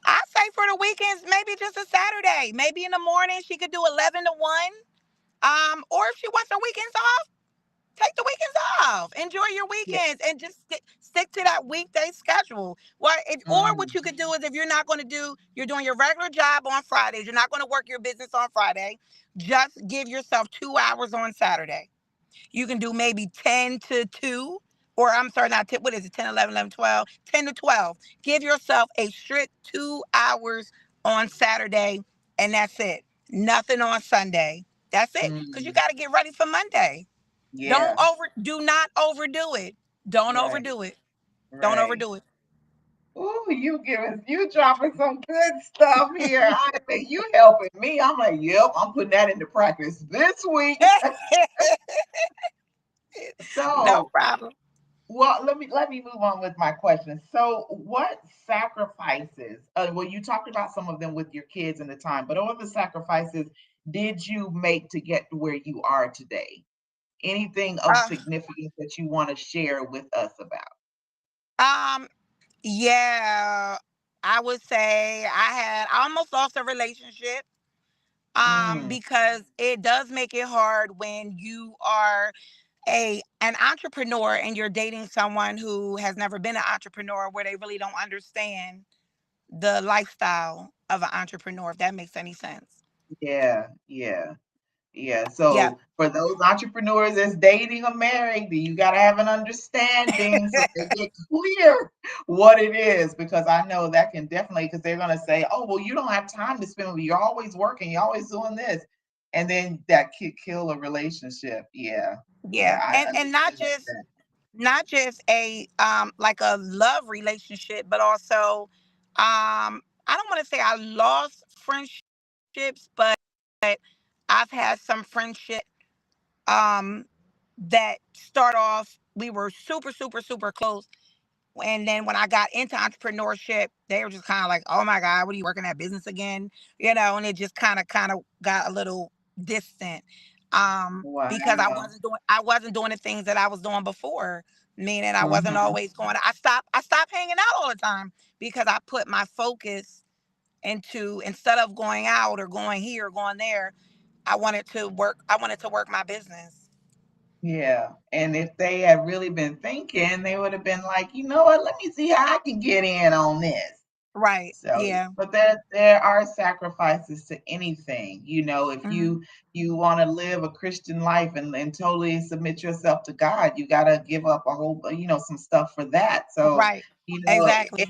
I say for the weekends, maybe just a Saturday. Maybe in the morning she could do 11 to 1. Or if she wants her weekends off, take the weekends off. Enjoy your Yeah. weekends and just stick to that weekday schedule. Or what Mm, you could do is if you're not going to you're doing your regular job on Fridays, you're not going to work your business on Friday, just give yourself 2 hours on Saturday. You can do maybe 10 to 2, or I'm sorry, not 10, what is it, 10, 11, 11, 12, 10 to 12. Give yourself a strict 2 hours on Saturday, and that's it. Nothing on Sunday. That's it. Because you mm. got to get ready for Monday. Yeah. Do not overdo it. Don't Right. overdo it. Don't Right. overdo it. Ooh, you dropping some good stuff here. I think you helping me. I'm like, yep, I'm putting that into practice this week. No So, problem. well, let me move on with my question. So, what sacrifices? Well, you talked about some of them with your kids and the time, but what other sacrifices did you make to get to where you are today? Anything of Uh, significance that you want to share with us about? Um, yeah, I would say I almost lost a relationship. Mm, Because it does make it hard when you are an entrepreneur and you're dating someone who has never been an entrepreneur, where they really don't understand the lifestyle of an entrepreneur, if that makes any sense. yeah, yeah. Yeah, Yeah. so for those entrepreneurs that's dating or married, you gotta have an understanding so they get clear what it is, because I know that can definitely, because they're gonna say, "Oh, well, you don't have time to spend with me. You're always working. You're always doing this," and then that could kill a relationship. Yeah, Yeah. yeah, I And not understand just that. not just a like a love relationship, but also I don't want to say I lost friendships, but I've had some friendship um that start off, we were super super super close, and then when I got into entrepreneurship, they were just kind of like, "Oh my God, what are you working at business again?" And it just kind of got a little distant, because Wow. I wasn't doing the things that I was doing before. Meaning, I wasn't Mhm. always going. I stopped hanging out all the time because I put my focus into, instead of going out or going here or going there, I wanted to work. I wanted to work my business. Yeah, and if they had really been thinking, they would have been like, "You know what? Let me see how I can get in on this." Right. So, Yeah. but there are sacrifices to anything. You know, if Hmm. you want to live a Christian life and totally submit yourself to God, you got to give up a whole, some stuff for that. So, Right. you know, Exactly.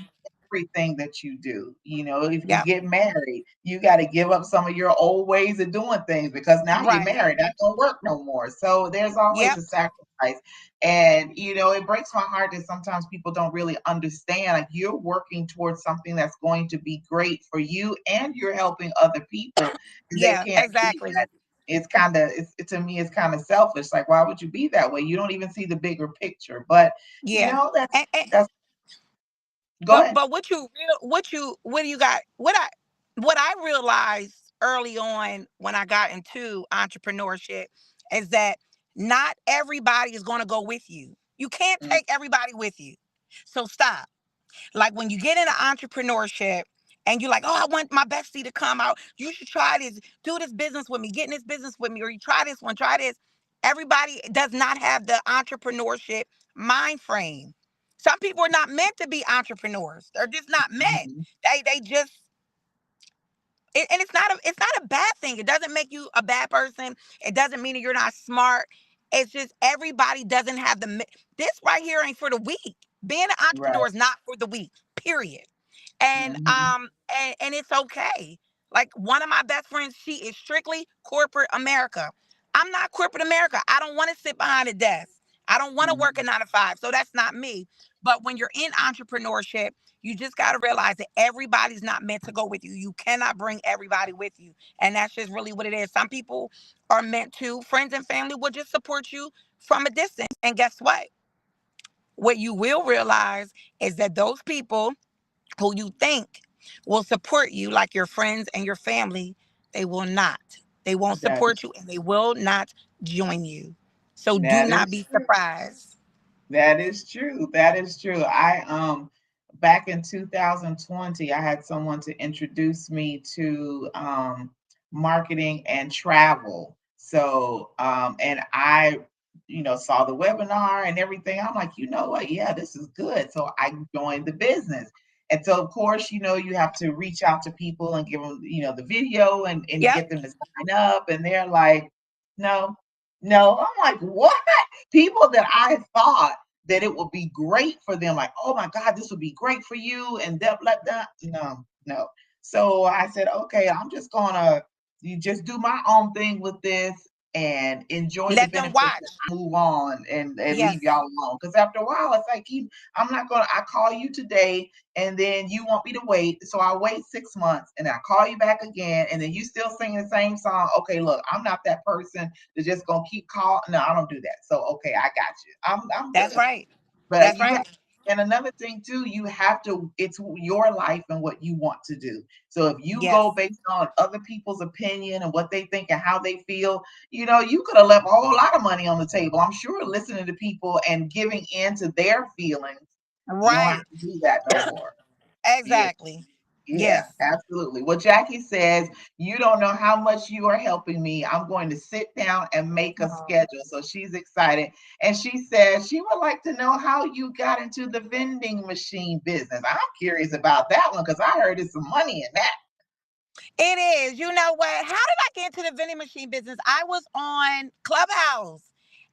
everything that you do. You know, if you Yep. get married, you got to give up some of your old ways of doing things, because now you're Right. married. That don't work no more. So there's always Yep. a sacrifice. And it breaks my heart that sometimes people don't really understand. Like, you're working towards something that's going to be great for you, and you're helping other people, and they Yeah. can't see Exactly. that. To me, it's kind of selfish. Like, why would you be that way? You don't even see the bigger picture. But Yeah. that's And that's go but ahead. but what do you got? What I realized early on when I got into entrepreneurship is that not everybody is going to go with you. You can't Mm, take everybody with you. So stop. Like when you get into entrepreneurship and you're like, "Oh, I want my bestie to come out. You should try this, do this business with me, get in this business with me, or you try this one, try this." Everybody does not have the entrepreneurship mind frame. Some people are not meant to be entrepreneurs. They're just not meant. mhm. They just and it's not a bad thing. It doesn't make you a bad person. It doesn't mean that you're not smart. It's just everybody doesn't have this right here ain't for the weak. Being an Right. entrepreneur is not for the weak. Period. And Mhm. it's okay. Like one of my best friends, she is strictly corporate America. I'm not corporate America. I don't want to sit behind a desk. I don't want to work a Mhm. 9 to 5. So that's not me. But when you're in entrepreneurship, you just got to realize that everybody's not meant to go with you. You cannot bring everybody with you. And that's just really what it is. Some people are meant to, friends and family will just support you from a distance. And guess what? What you will realize is that those people who you think will support you, like your friends and your family, they will not. They won't That support you and they will not join you. So do that not is be true. surprised. That is true. That is true. I back in 2020, I had someone to introduce me to marketing and travel. So and I saw the webinar and everything. I'm like, you know what? Yeah, this is good. So I joined the business. And so of course, you have to reach out to people and give them, the video and Yep, get them to sign up. And they're like, no, no. I'm like, what? People that I thought that it would be great for them. Like, oh my God, this would be great for you. And that, blah, blah. No, no. So I said, okay, I'm just gonna you just do my own thing with this and enjoy the let them benefits watch. and move on and leave Yes, y'all alone. Because after a while, it's like I'm not gonna I call you today and then you want me to wait. So I wait 6 months and I call you back again, and then you still singing the same song. Okay, look, I'm not that person that's just gonna keep calling. No, I don't do that. So okay, I got you. I'm that's good. right. But That's you have right. and another thing too, you have to it's your life and what you want to do. So if you Yes, go based on other people's opinion and what they think and how they feel, you could have left a whole lot of money on the table. I'm sure listening to people and giving in to their feelings You don't have Right. to do that no more. Yeah. Exactly. Yeah, Yes. absolutely. Well, Jackie says, you don't know how much you are helping me. I'm going to sit down and make a Oh. schedule. So she's excited. And she says she would like to know how you got into the vending machine business. I'm curious about that one because I heard there's some money in that. It is. You know what? How did I get into the vending machine business? I was on Clubhouse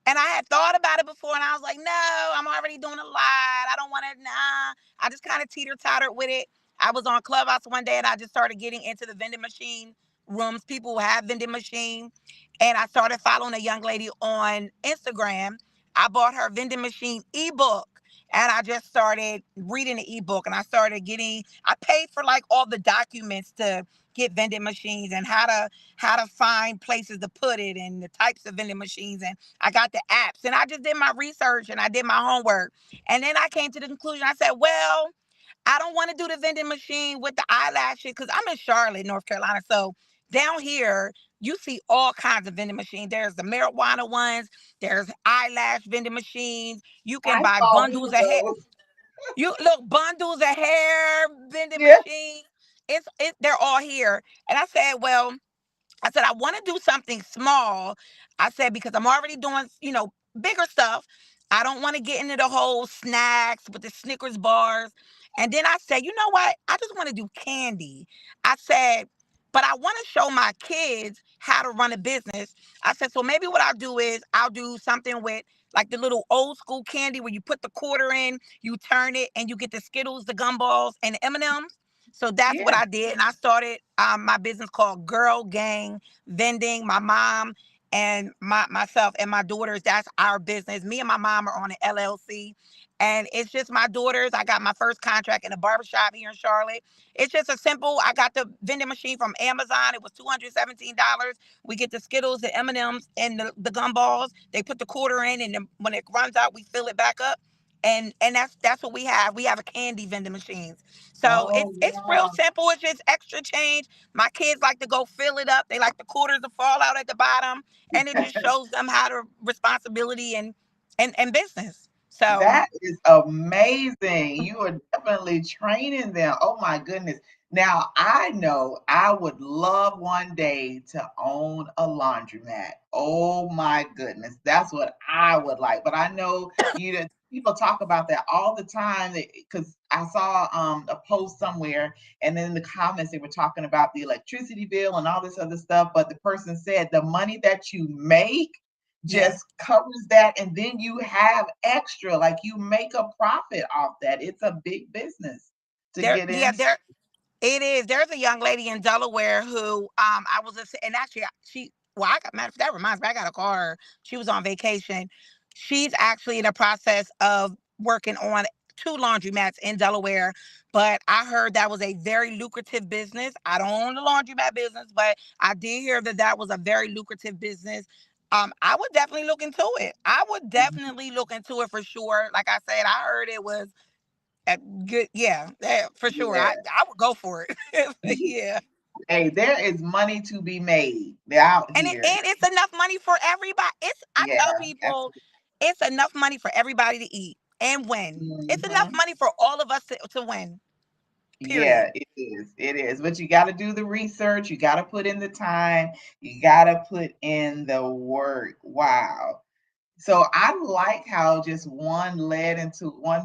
and I had thought about it before and I was like, no, I'm already doing a lot. I don't want to, nah. I just kind of teeter tottered with it. I was on Clubhouse one day and I just started getting into the vending machine rooms. People who have vending machine. And I started following a young lady on Instagram. I bought her vending machine ebook. And I just started reading the ebook and I started I paid for like all the documents to get vending machines and how to find places to put it and the types of vending machines, and I got the apps and I just did my research and I did my homework, and then I came to the conclusion. I said, well, I don't want to do the vending machine with the eyelashes because I'm in Charlotte, North Carolina. So down here you see all kinds of vending machines. There's the marijuana ones, there's eyelash vending machines. You can I buy saw one bundles of of hair. those. You look, bundles of hair vending Yeah. machine. They're all here. And I said, well, I said, I want to do something small. I said, because I'm already doing, bigger stuff. I don't want to get into the whole snacks with the Snickers bars. And then I said, you know what? I just want to do candy. I said, but I want to show my kids how to run a business. I said, so maybe what I'll do is I'll do something with like the little old school candy where you put the quarter in, you turn it, and you get the Skittles, the gumballs, and the M&Ms. So that's what Yeah. I did. And I started my business called Girl Gang Vending. My mom and myself and my daughters, that's our business. Me and my mom are on an LLC. And it's just my daughters. I got my first contract in a barbershop here in Charlotte. It's just a simple, I got the vending machine from Amazon. It was $217. We get the Skittles, the M&Ms, and the gumballs. They put the quarter in, and then when it runs out, we fill it back up. And that's what we have. We have a candy vending machine. So Oh, it's real wow. simple. It's just extra change. My kids like to go fill it up. They like the quarters to fall out at the bottom, and it just shows them how to responsibility and business. So That is amazing. You are definitely training them. Oh my goodness. Now, I know I would love one day to own a laundromat. Oh my goodness. That's what I would like. But I know people talk about that all the time because I saw a post somewhere and then in the comments they were talking about the electricity bill and all this other stuff. But the person said the money that you make yeah, just covers that, and then you have extra, like you make a profit off that. It's a big business to there, get yeah, in. there it is. There's a young lady in Delaware who I was and actually I got matter that reminds me, I got to call her. She was on vacation. She's actually in the process of working on two laundromats in Delaware, but I heard that was a very lucrative business. I don't own the laundromat business, but I did hear that that was a very lucrative business. I would definitely look into it. I would definitely look into it for sure. Like I said, I heard it was good. Yeah, for sure. Yeah. I would go for it. Yeah. Hey, there is money to be made out here. And it's enough money for everybody. I Yeah, tell people absolutely. it's enough money for everybody to eat and win. It's enough Mhm. money for all of us to win. Period. Yeah, it is. It is. But you got to do the research. You got to put in the time. You got to put in the work. Wow. So I like how just one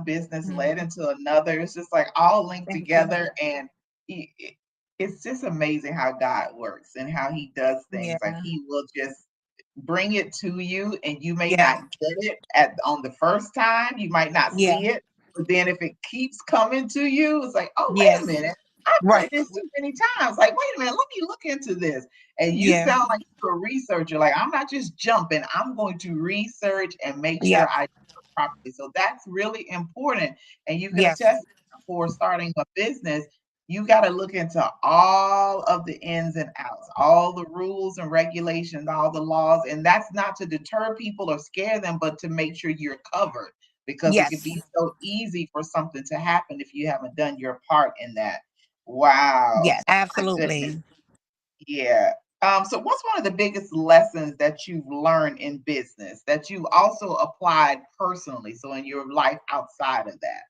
business led Mhm. into another. It's just like all linked Thank you. together, and it's just amazing how God works and how He does things. Like Yeah. He will just bring it to you, and you may Yeah. not get it at on the first time. You might not Yeah. see it, but then if it keeps coming to you, it's like, oh, wait a Yes. minute. I've Right. heard this too many times. Like, wait a minute, let me look into this. And you Yeah. sound like you're a researcher. Like, I'm not just jumping. I'm going to research and make sure Yep. I do it properly. So that's really important. And you can Yes. attest for starting a business, you got to look into all of the ins and outs, all the rules and regulations, all the laws. And that's not to deter people or scare them, but to make sure you're covered because it could Yes. be so easy for something to happen if you haven't done your part in that. Wow. Yes. My goodness. Absolutely. Yeah. So what's one of the biggest lessons that you've learned in business that you also applied personally? So in your life outside of that?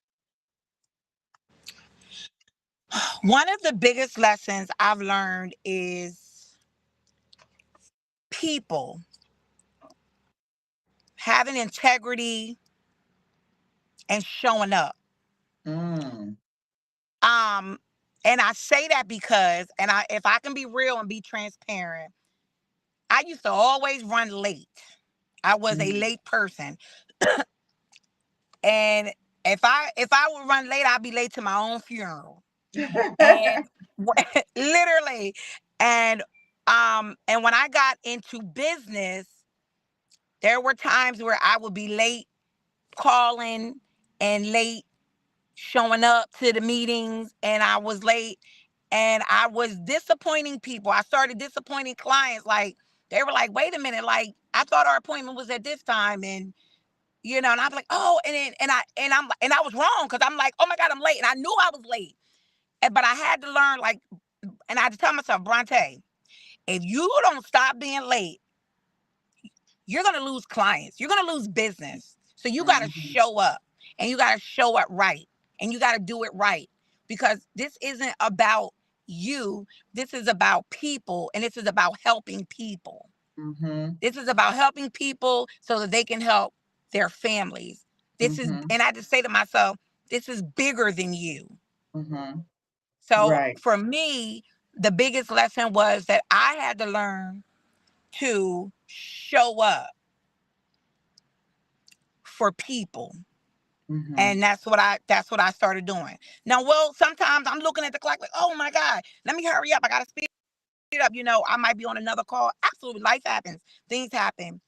One of the biggest lessons I've learned is people having integrity and showing up. Mm. Um, and I say that because, if I can be real and be transparent, I used to always run late. I was a Mm. late person, and if I would run late, I'd be late to my own funeral. And literally, and and when I got into business, there were times where I would be late calling and late showing up to the meetings, and I was late, and I was disappointing people. I started disappointing clients. Like, they were like, wait a minute, like, I thought our appointment was at this time. And and I'm like, oh, and I was wrong, because I'm like, oh my God, I'm late. And I knew I was late. But I had to learn, like, and I had to tell myself, Braunte, if you don't stop being late, you're going to lose clients. You're going to lose business. So you got to Mhm. show up, and you got to show up right, and you got to do it right, because this isn't about you. This is about people, and this is about helping people. Mhm. This is about helping people so that they can help their families. Mhm. And I just say to myself, this is bigger than you. Mhm. So Right. for me, the biggest lesson was that I had to learn to show up for people. Mhm. And that's what I started doing. Now, well, sometimes I'm looking at the clock like, oh my God, let me hurry up. I gotta speed up. I might be on another call. Absolutely, life happens, things happen.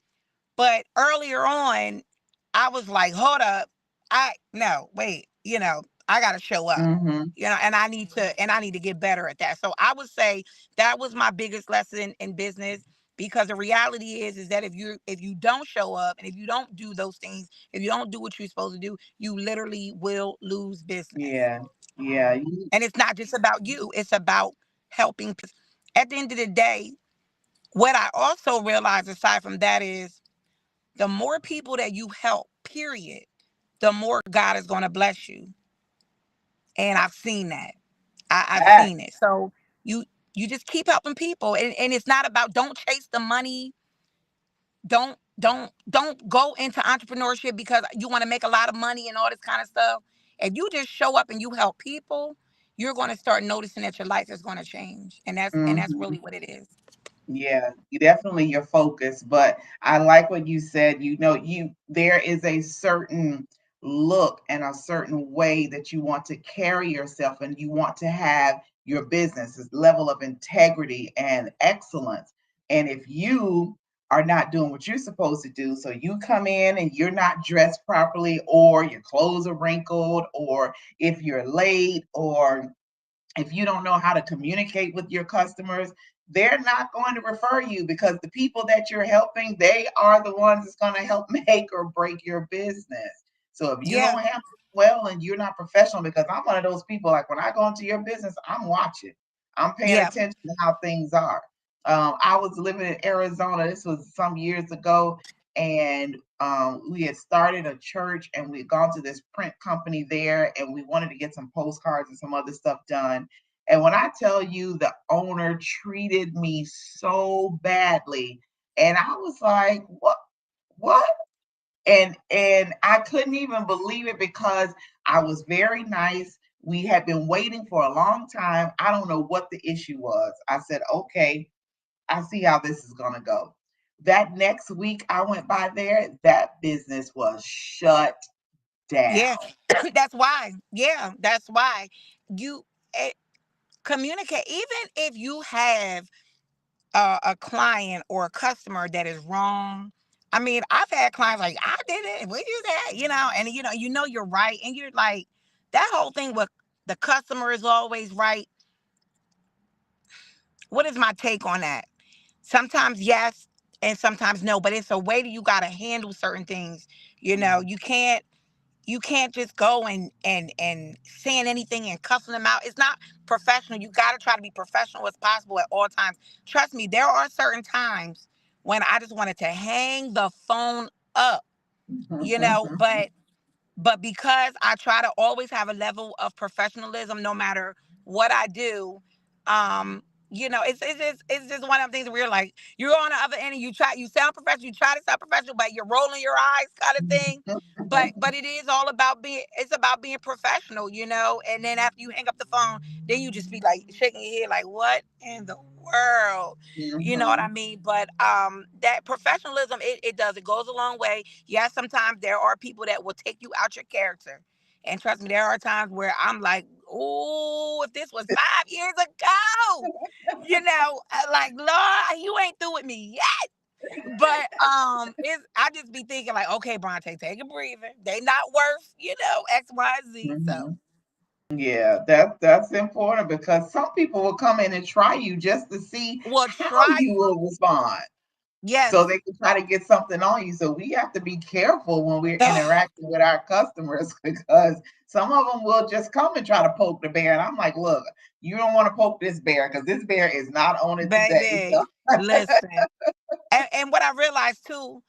But earlier on, I was like, hold up. No, wait, I gotta show up. Mhm. And I need to get better at that. So I would say that was my biggest lesson in business, because the reality is that if you don't show up, and if you don't do those things, if you don't do what you're supposed to do, you literally will lose business. Yeah. Yeah. You, And it's not just about you, it's about helping people. At the end of the day, what I also realized aside from that is, the more people that you help, period, the more God is going to bless you. And I've seen that. I've ah, seen it. So you you just keep helping people, and it's not about, don't chase the money. Don't go into entrepreneurship because you want to make a lot of money and all this kind of stuff. If you just show up and you help people, you're going to start noticing that your life is going to change, and that's mhm. really what it is. Yeah, you definitely your focus, but I like what you said. You there is a certain look and a certain way that you want to carry yourself, and you want to have your business, this level of integrity and excellence. And if you are not doing what you're supposed to do, so you come in and you're not dressed properly, or your clothes are wrinkled, or if you're late, or if you don't know how to communicate with your customers, they're not going to refer you, because the people that you're helping, they are the ones that's going to help make or break your business. So if you Yeah, don't handle it well and you're not professional, because I'm one of those people, like when I go into your business, I'm watching, I'm paying yeah, attention to how things are. I was living in Arizona. This was some years ago, and we had started a church, and we had gone to this print company there, and we wanted to get some postcards and some other stuff done. And when I tell you, the owner treated me so badly, and I was like, "What? What?" And I couldn't even believe it, because I was very nice. We had been waiting for a long time. I don't know what the issue was. I said, "Okay, I see how this is gonna go." That next week I went by there, that business was shut down. yeah. That's why. Yeah, that's why. You eh, communicate. Even if you have a client or a customer that is wrong. I mean, I've had clients like, I did it, where you that, and you're right, and you're like, that whole thing with the customer is always right. What is my take on that? Sometimes yes, and sometimes no, but it's a way that you got to handle certain things. Mhm, You can't just go and saying anything and cussing them out. It's not professional. You got to try to be professional as possible at all times. Trust me, there are certain times when I just wanted to hang the phone up, but because I try to always have a level of professionalism, no matter what I do, um, it's just one of them things where you're like, you're on the other end and you sound professional, you try to sound professional, but you're rolling your eyes kind of thing. But it is all about being professional, and then after you hang up the phone, then you just be like shaking your head like, what in the world? You know what I Hmm. mean? But that professionalism, it goes a long way. Yeah, sometimes there are people that will take you out your character. And trust me, there are times where I'm like, oh, if this was 5 years ago, like, Lord, you ain't through with me yet. But I just be thinking like, okay, Braunte, take a breather. They not worth, X, Y, Z. So, Hmm. Yeah, that's important because some people will come in and try you just to see well, how try you you. will respond, so Yes. they can try to get something on you. So we have to be careful when we're Ugh, interacting with our customers because some of them will just come and try to poke the bear. And I'm like, look, you don't want to poke this bear because this bear is not on it today. baby, listen. And what I realized too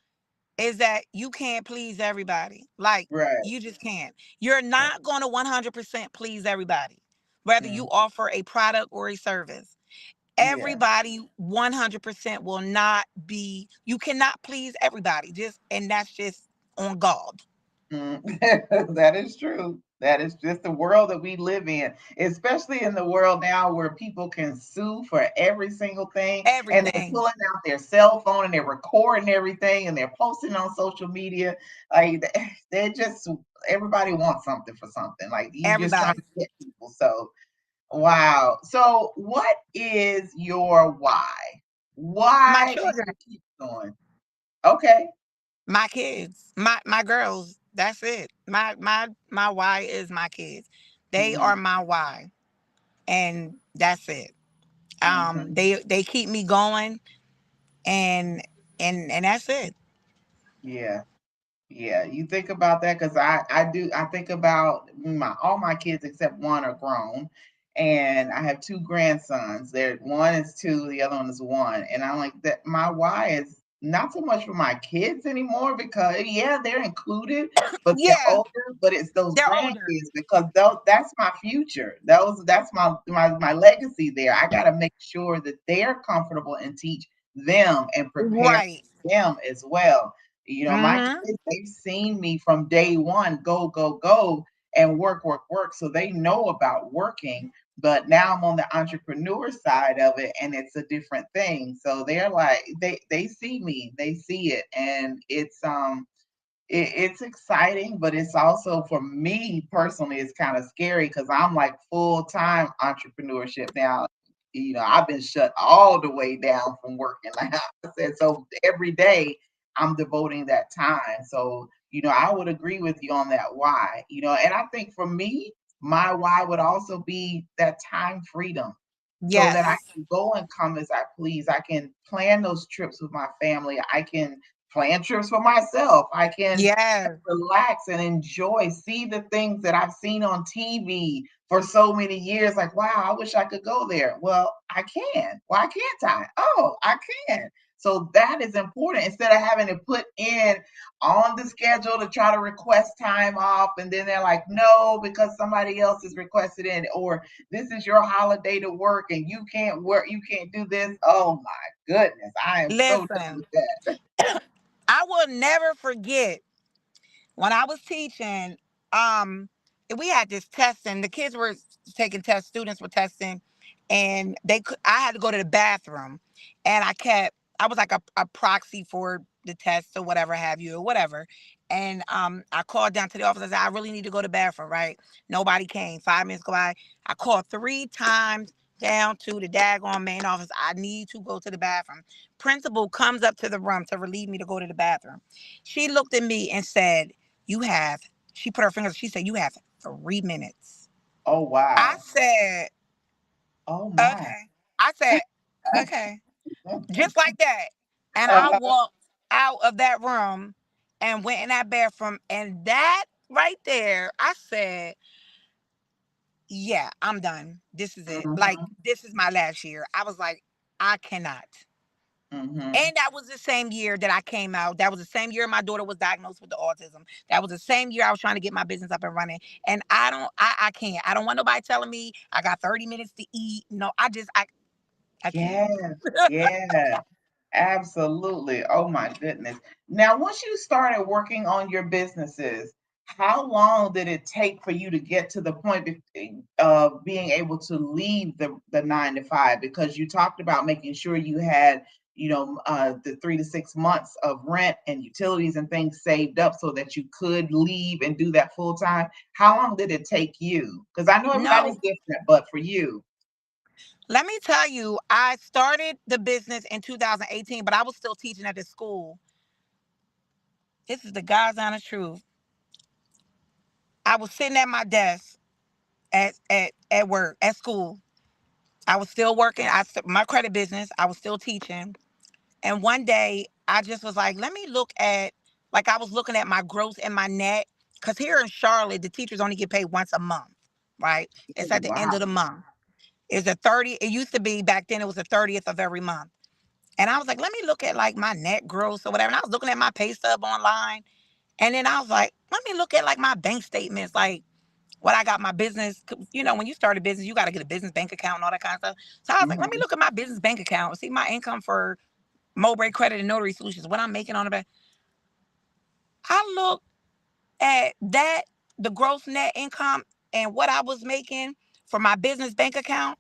is that you can't please everybody. Like, Right. you just can't. You're not going to 100% please everybody, whether you Mm, offer a product or a service. yeah. Everybody 100% will not be, you cannot please everybody. And that's just on God. Mm. That is true. That is just the world that we live in, especially in the world now where people can sue for every single thing and they're Everything. pulling out their cell phone and they're recording everything and they're posting on social media. Like they're just everybody wants something for something. Like you just trying Everybody. to get people. So wow. So what is your why? My Why do children, you keep going? Okay. my kids, my girls. That's it. My why is my kids. They are Hmm. my why. And that's it. Hmm. They keep me going, and and that's it. Yeah. Yeah, you think about that because I do I think about my all my kids except one are grown, and I have two grandsons. There, one is two, the other one is one, and I'm like that. My why is not so much for my kids anymore because yeah, they're included, but they're Yeah, older. But it's those they're older. grandkids because that's my future. That's my legacy there. I got to make sure that they're comfortable and teach them and prepare Right. them as well. My Mm-hmm. kids, they've seen me from day one go, go, go, and work, work, work. So they know about working. But now I'm on the entrepreneur side of it, and it's a different thing. So they're like, they see me, they see it, and it's exciting, but it's also for me personally, it's kind of scary because I'm like full time entrepreneurship now. I've been shut all the way down from working. Like I said, so every day I'm devoting that time. So, I would agree with you on that why, and I think for me, my why would also be that time freedom so that I Yes. can go and come as I please. I can plan those trips with my family. I can plan trips for myself. I can Yes. relax and enjoy, see the things that I've seen on TV for so many years. Like, wow, I wish I could go there. Well, I can. Why can't I? Oh, I can. So that is important instead of having to put in on the schedule to try to request time off. And then they're like, no, because somebody else is requested in, or this is your holiday to work and you can't work, you can't do this. Oh my goodness. I am so done Listen, with that. I will never forget when I was teaching. Um, we had this testing. The kids were taking tests. Students were testing, and I had to go to the bathroom, and I was like a proxy for the test or whatever have you or whatever. And I called down to the office. I said, I really need to go to the bathroom. Right? Nobody came. 5 minutes go by. I called 3 times down to the daggone main office. I need to go to the bathroom. Principal comes up to the room to relieve me to go to the bathroom. She looked at me and said, you have, she put her fingers, she said, you have 3 minutes. Oh I wow. said, Oh my. okay. I said, okay. Just like that. And I Uh-huh. walked out of that room and went in that bathroom. And that right there, I said, yeah, I'm done. This is it. Like, Mhm. this is my last year. I was like, I cannot. Mm-hmm. And that was the same year that I came out. That was the same year my daughter was diagnosed with the autism. That was the same year I was trying to get my business up and running. And I can't. I don't want nobody telling me I got 30 minutes to eat. No, I can't. Yes, yes, absolutely. Oh my goodness. Now, once you started working on your businesses, how long did it take for you to get to the point of being able to leave the 9 to 5? Because you talked about making sure you had, the 3 to 6 months of rent and utilities and things saved up so that you could leave and do that full time. How long did it take you? Because I know everybody's No, different, but for you, let me tell you, I started the business in 2018, but I was still teaching at the school. This is the God's honest truth. I was sitting at my desk at work, at school. I was still working. My credit business. I was still teaching. And one day, I just was like, let me look at, like, I was looking at my gross and my net. Because here in Charlotte, the teachers only get paid once a month, right? oh, It's at the end wow. of the month. It's the 30th. It used to be back then, it was the 30th of every month. And I was like, let me look at like my net gross or whatever. And I was looking at my pay stub online. And then I was like, let me look at like my bank statements, like what I got my business. When you start a business, you got to get a business bank account and all that kind of stuff. So I was like, let me Mhm. look at my business bank account, see my income for Mowbray Credit and Notary Solutions, what I'm making on the back. I looked at that, the gross net income and what I was making for my business bank account.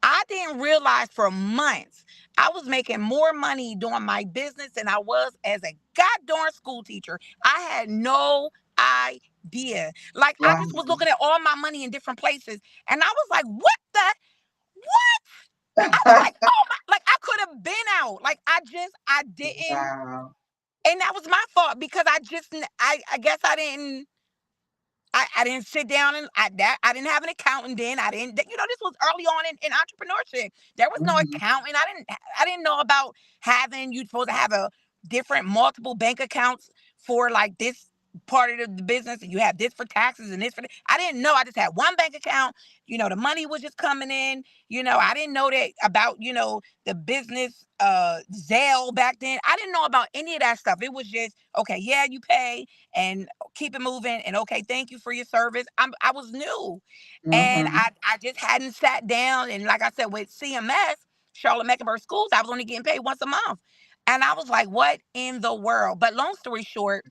I didn't realize for months I was making more money doing my business than I was as a goddamn school teacher. I had no idea. Like I Wow. just was looking at all my money in different places, and I was like, "What the? What?" I was like, "Oh my!" Like I could have been out. Like I didn't, Wow. and that was my fault because I guess I didn't. I didn't sit down and I didn't have an accountant then. I didn't, this was early on in entrepreneurship. There was no Mhm. accountant. I didn't know about having, you supposed to have a different multiple bank accounts for like this part of the business, and you have this for taxes and this for I didn't know. I just had one bank account. The money was just coming in. I didn't know that about, the business Zelle back then. I didn't know about any of that stuff. It was just, okay, yeah, you pay and keep it moving, and okay, thank you for your service. I was new, and Mhm. I just hadn't sat down, and like I said, with CMS, Charlotte Mecklenburg Schools, I was only getting paid once a month, and I was like, what in the world? But long story short,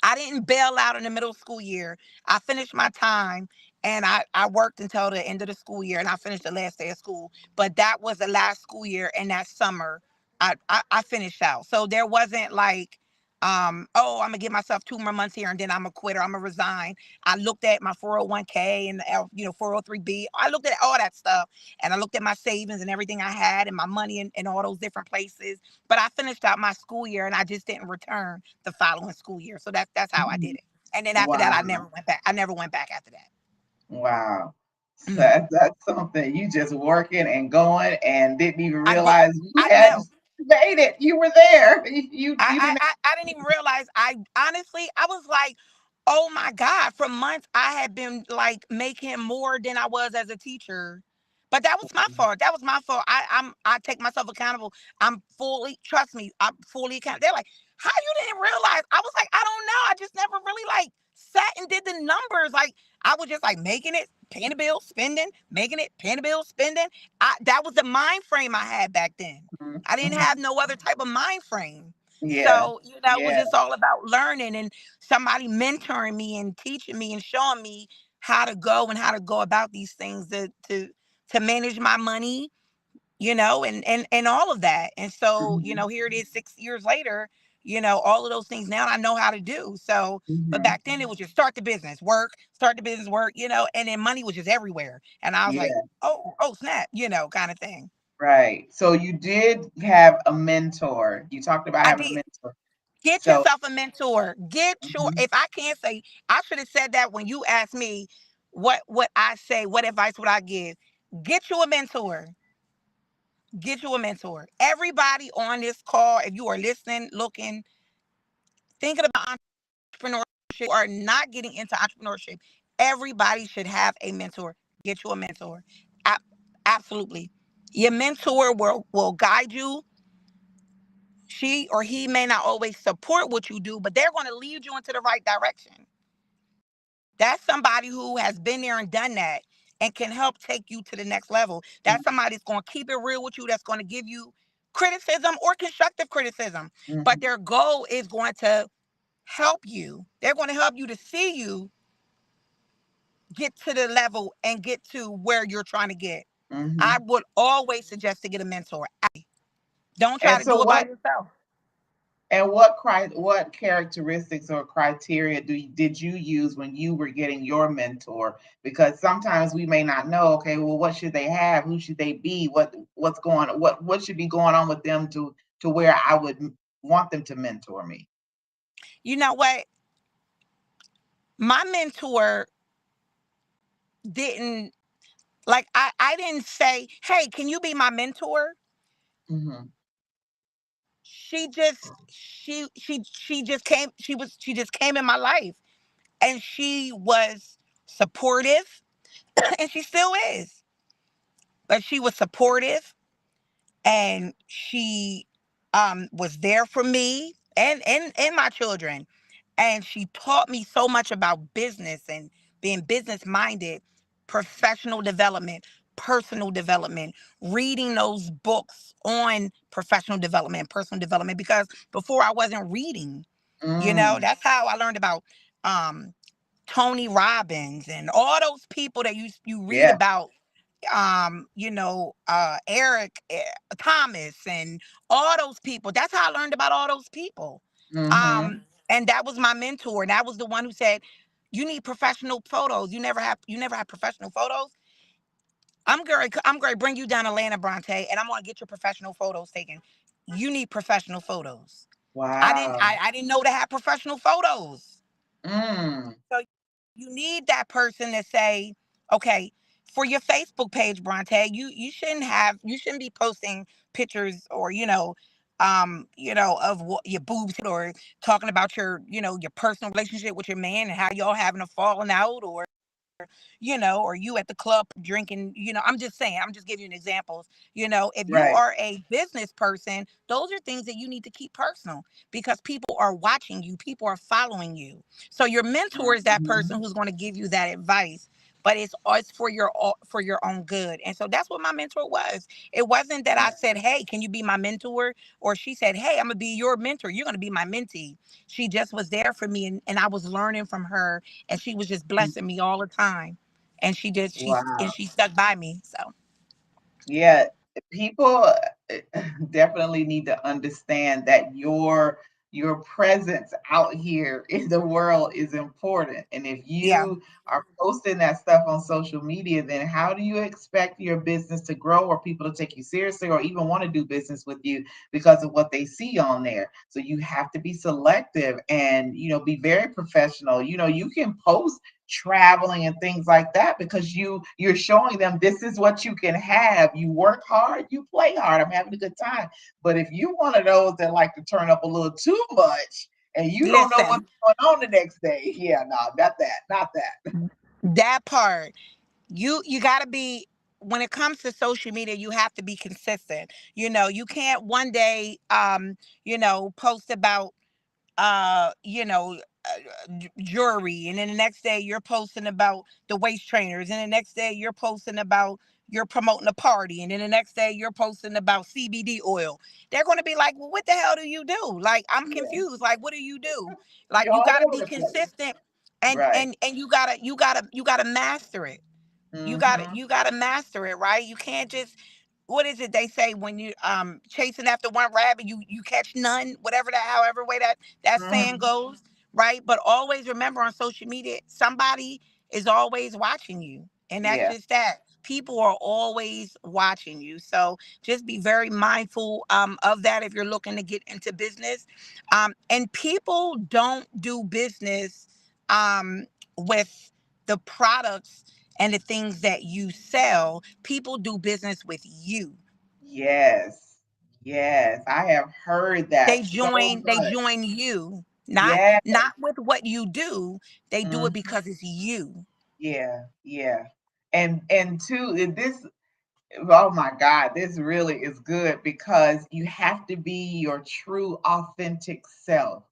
I didn't bail out in the middle of school year. I finished my time, and I worked until the end of the school year, and I finished the last day of school. But that was the last school year, and that summer I finished out. So there wasn't like, oh, I'm gonna give myself 2 more months here and then I'm a quitter, I'm gonna resign. I looked at my 401k and 403b. I looked at all that stuff, and I looked at my savings and everything I had and my money in all those different places. But I finished out my school year, and I just didn't return the following school year. So that's how I did Mhm. it. And then after that, I Wow. never went back. I never went back after that. Wow. So Mhm. that's something you just working and going and didn't even I did. realize you I had know. made it. You were there. You I, didn't. I I didn't even realize. I honestly, I was like, oh my God. For months, I had been like making more than I was as a teacher. But that was my fault. That was my fault. I take myself accountable. I'm fully, trust me, I'm fully accountable. They're like, how you didn't realize? I was like, I don't know. I just never really like sat and did the numbers. Like I was just like making it, paying the bill, spending, making it, paying the bill, spending. That was the mind frame I had back then. Mhm. I didn't have Mhm. no other type of mind frame. Yeah. So, it was Yeah. just all about learning and somebody mentoring me and teaching me and showing me how to go and how to go about these things to manage my money, and all of that. And so, Mhm. here it is 6 years later, all of those things now I know how to do. So, but Mhm. back then it was just start the business, work, and then money was just everywhere. And I was like, Yeah. oh, snap, kind of thing. Right. So you did have a mentor. You talked about I having a did. mentor. Get So. yourself a mentor. Mhm. If I can't say, I should have said that when you asked me what I say, what advice would I give? Get you a mentor. Get you a mentor. Everybody on this call, if you are listening, looking, thinking about entrepreneurship or not getting into entrepreneurship, everybody should have a mentor. Get you a mentor. Absolutely. Your mentor will guide you. she or he may not always support what you do, but they're going to lead you into the right direction. That's somebody who has been there and done that and can help take you to the next level. That's somebody that's going to keep it real with you, that's going to give you criticism or constructive criticism. But Mhm. their goal is going to help you. They're going to help you to see you get to the level and get to where you're trying to get. I Mhm. would always suggest to get a mentor. Don't try And to so do it by what yourself. what characteristics or criteria did you use when you were getting your mentor? Because sometimes we may not know, okay, well, what should they have? Who should they be? What's going on? What should be going on with them to where I would want them to mentor me? You know what? My mentor didn't like I didn't say, "Hey, can you be my mentor?" Mhm. She just came she just came in my life, and she was supportive and she still is. But she was supportive, and she was there for me and my children, and she taught me so much about business and being business minded, professional development, personal development, reading those books on professional development, personal development, because before I wasn't reading. Mm. That's how I learned about um Tony Robbins and all those people that you read Yeah. about, Eric Thomas and all those people. That's how I learned about all those people. Mhm. And that was my mentor. And that was the one who said, "You need professional photos. You never have professional photos. I'm going to bring you down to Atlanta, Braunte, and I'm going to get your professional photos taken. You need professional photos." I didn't Wow. I, I didn't know to have professional photos. Mm. So you need that person to say, okay, for your Facebook page, Bronte, you shouldn't be posting pictures or of what your boobs or talking about your personal relationship with your man and how y'all having a falling out, or you at the club drinking. I'm just saying, I'm just giving you examples. If you Right. are a business person, those are things that you need to keep personal because people are watching you, people are following you. So your mentor is that person Mhm. who's going to give you that advice, but it's for your own good. And so that's what my mentor was. It wasn't that I Yeah. said, "Hey, can you be my mentor?" Or she said, "Hey, I'm gonna be your mentor. You're gonna be my mentee." She just was there for me, and I was learning from her, and she was just Mm. blessing me all the time, and Wow. she stuck by me. So Yeah, people definitely need to understand that your presence out here in the world is important. And if yeah, you are posting that stuff on social media, then how do you expect your business to grow or people to take you seriously or even want to do business with you because of what they see on there? So you have to be selective and be very professional. You can post traveling and things like that because you're showing them this is what you can have. You work hard, you play hard. I'm having a good time. But if you one of those that like to turn up a little too much and you don't know what's listen, going on the next day, yeah, no, not that, not that. that part, you got to be. When it comes to social media, you have to be consistent. You can't one day post about jewelry, and then the next day you're posting about the waist trainers, and the next day you're posting about you're promoting a party, and then the next day you're posting about CBD oil. They're going to be like, "Well, what the hell do you do?" Like, I'm Yeah, confused. Like, what do you do? Like, you're you got all to over be the place. consistent, and Right. and and you got to master it. Mm-hmm. You got to master it, right? You can't just, what is it they say when you chasing after one rabbit, you catch none, whatever that, however way that saying Mm-hmm. goes, right? But always remember, on social media, somebody is always watching you, and that's Yeah. just that. People are always watching you, so just be very mindful of that if you're looking to get into business. And people don't do business with the products and the things that you sell. People do business with you. Yes. Yes. I have heard They that so join they much. join you, not Yes. not with what you do. They do it Mhm. because it's you. Yeah, yeah. And two, this Oh my God, this really is good because you have to be your true, authentic self.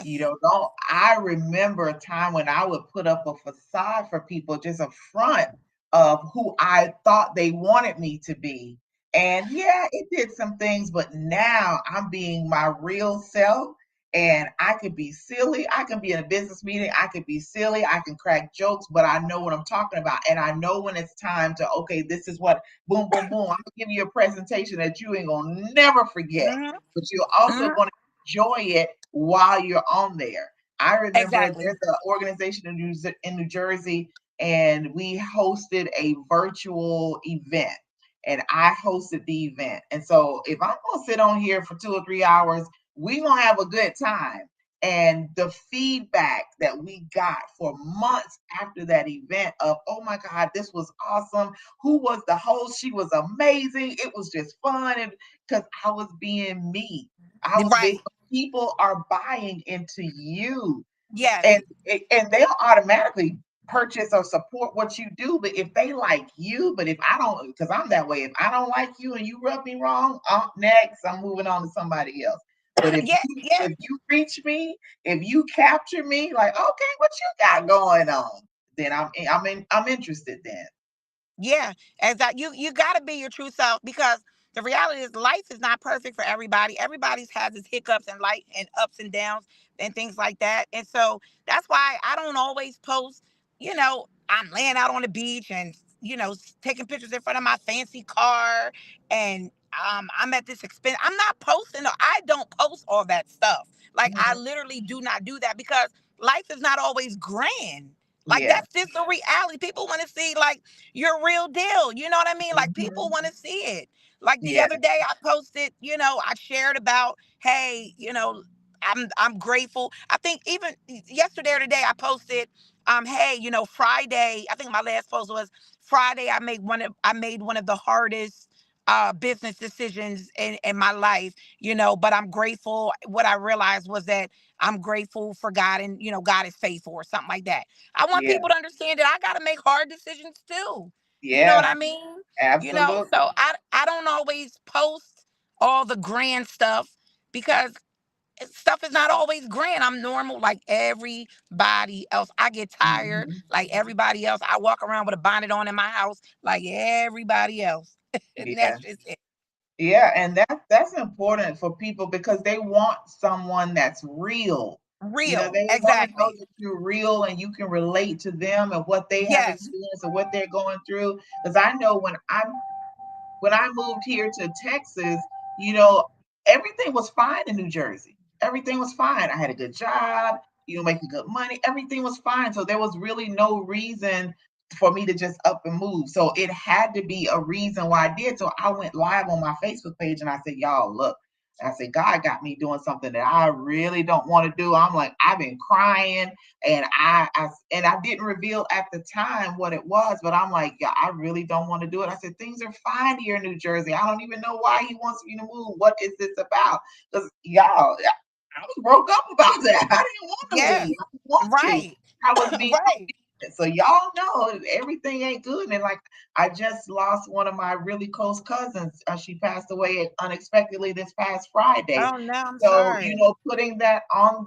You Yes. know, don't I remember a time when I would put up a facade for people, just a front of who I thought they wanted me to be. And yeah, it did some things, but now I'm being my real self. And I could be silly. I can be in a business meeting. I could be silly. I can crack jokes, but I know what I'm talking about. And I know when it's time to, okay, this is what, boom, boom, boom. I'm going to give you a presentation that you ain't going to never forget, Hmm. but you're also Hmm. going to enjoy it while you're on there. I remember Exactly. there's an organization in New Jersey, and we hosted a virtual event, and I hosted the event. And so if I'm gonna sit on here for 2 or 3 hours, we gonna have a good time. And the feedback that we got for months after that event of, oh my God, this was awesome. Who was the host? She was amazing. It was just fun. And because I was being me, I was being, Right. people are buying into you, Yes. and and they'll automatically purchase or support what you do. But if they like you, but if I don't, because I'm that way, if I don't like you and you rub me wrong, next I'm moving on to somebody else. But if Yeah. you Yeah. if you reach me, if you capture me, like, okay, what you got going on, then I'm interested then. Yeah, exactly. You got to be your true self because the reality is life is not perfect for everybody. Everybody's has its hiccups and light and ups and downs and things like that. And so that's why I don't always post. I'm laying out on the beach and taking pictures in front of my fancy car, and I'm at this expense. I'm not posting. I don't post all that stuff. Like I Mhm. literally do not do that because life is not always grand. Like Yeah. that's just the reality. People want to see like your real deal. You know what I mean? Like people Mhm. want to see it. Like the Yeah. other day I posted, I shared about, hey, I'm grateful. I think even yesterday or today I posted, hey, Friday, I think my last post was Friday, I made one of the hardest business decisions in my life, but I'm grateful. What I realized was that I'm grateful for God, and God is faithful or something like that. I want Yeah. people to understand that I got to make hard decisions too. You know what Yeah. I mean? Absolutely. So I don't always post all the grand stuff because stuff is not always grand. I'm normal like everybody else. I get tired Mhm. like everybody else. I walk around with a bonnet on in my house like everybody else. And Yeah. that's just it. Yeah, and that's important for people because they want someone that's real. You know, Real. they want to know Exactly. that you're real and you can relate to them and what they have Yes. experienced and what they're going through. Because I know when I moved here to Texas, you know, everything was fine in New Jersey. Everything was fine. I had a good job, making good money. Everything was fine. So there was really no reason for me to just up and move. So it had to be a reason why I did. So I went live on my Facebook page and I said, y'all, look. I said, God got me doing something that I really don't want to do. I'm like, I've been crying and I didn't reveal at the time what it was, but I'm like, yeah, I really don't want to do it. I said, things are fine here in New Jersey. I don't even know why he wants me to move. What is this about? Because y'all, I was broke up about that. I didn't want to Yes. leave. I didn't want to. Right. I was being Right. obedient. So y'all know everything ain't good. And like I just lost one of my really close cousins. She passed away unexpectedly this past Friday. Oh no, I'm So, sorry. putting that on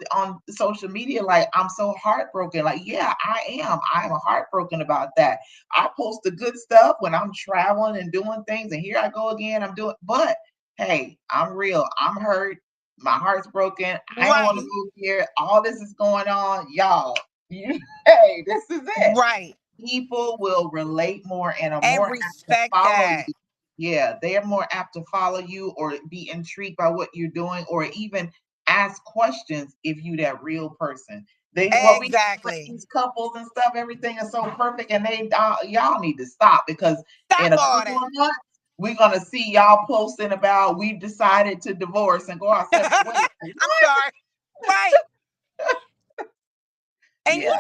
social media, like I'm so heartbroken. Like, yeah, I am. I am heartbroken about that. I post the good stuff when I'm traveling and doing things, and here I go again. I'm doing, but hey, I'm real. I'm hurt. My heart's broken. I don't want to Right. move here. All this is going on, y'all. Hey, this is it. Right. People will relate more and are And more apt to respect follow that. you. Yeah, they are more apt to follow you or be intrigued by what you're doing or even ask questions if you that real person. What we like Exactly. these couples and stuff, everything is so perfect, and y'all need to stop because Stop in a all couple that. of months we're gonna see y'all posting about we decided to divorce and go our separate ways. I'm sorry. Right. And Yeah.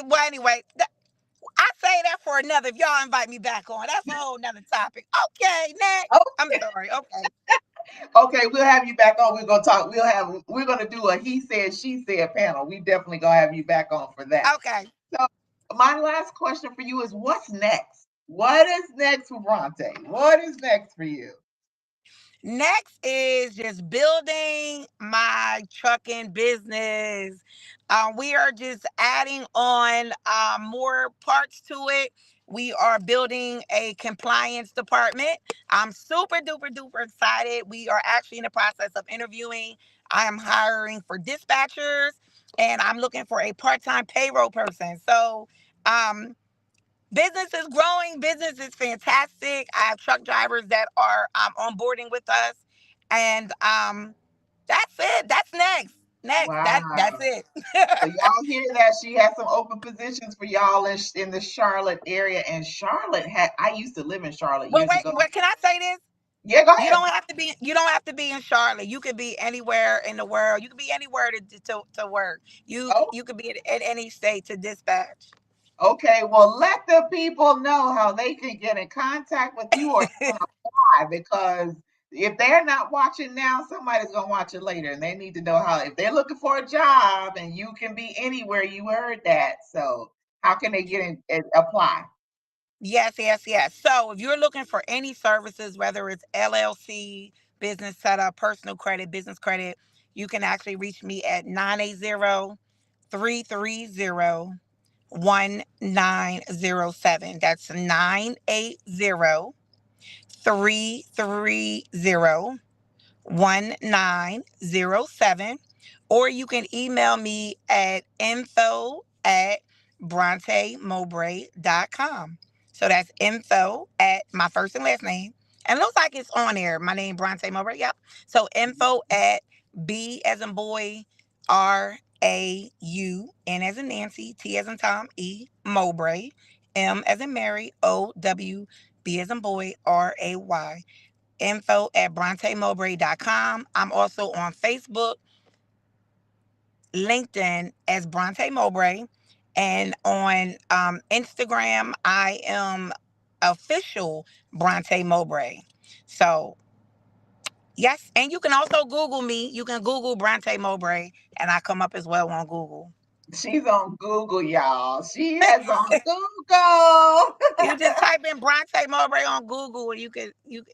well, anyway, I say that for another. If y'all invite me back on, that's a whole nother topic. Okay, next. I'm sorry. Okay. Okay, we'll have you back on. We're gonna talk. We're gonna do a he said, she said panel. We definitely gonna have you back on for that. Okay. So my last question for you is what's next? What is next for Bronte? What is next for you? Next is just building my trucking business. We are just adding on more parts to it. We are building a compliance department. I'm super duper duper excited. We are actually in the process of interviewing. I am hiring for dispatchers and I'm looking for a part time payroll person. So, um, business is growing. Business is fantastic. I have truck drivers that are onboarding with us, and that's it. That's next. Next. That's Wow. it. So y'all hear that she has some open positions for y'all in the Charlotte area. And Charlotte had I used to live in Charlotte Well, years wait. ago. What can I say? This Yeah, go you ahead. don't have to be. You don't have to be in Charlotte. You could be anywhere in the world. You could be anywhere to work. Oh, You could be in any state to dispatch. okay. Well, let the people know how they can get in contact with you or even apply because if they're not watching now, somebody's gonna watch it later, and they need to know how. If they're looking for a job and you can be anywhere, you heard that. So how can they get in and apply? Yes, yes, yes. So if you're looking for any services, whether it's LLC, business setup, personal credit, business credit, you can actually reach me at 980-330-1907. That's 980-330-1907, or you can email me at info@brontemowbray.com. So that's info at my first and last name. And it looks like it's on there. My name, Braunte Mowbray. Yep. So info at B as in boy, RAUN as in Nancy, T as in Tom, Mowbray, M as in Mary, OWB as in boy, RAY. Info@brontemowbray.com. I'm also on Facebook, LinkedIn as Braunte Mowbray, and on Instagram, I am official Braunte Mowbray. So, yes, and you can also Google me. You can Google Braunte Mowbray, and I come up as well on Google. She's on Google, y'all. She is on Google. You just type in Braunte Mowbray on Google, and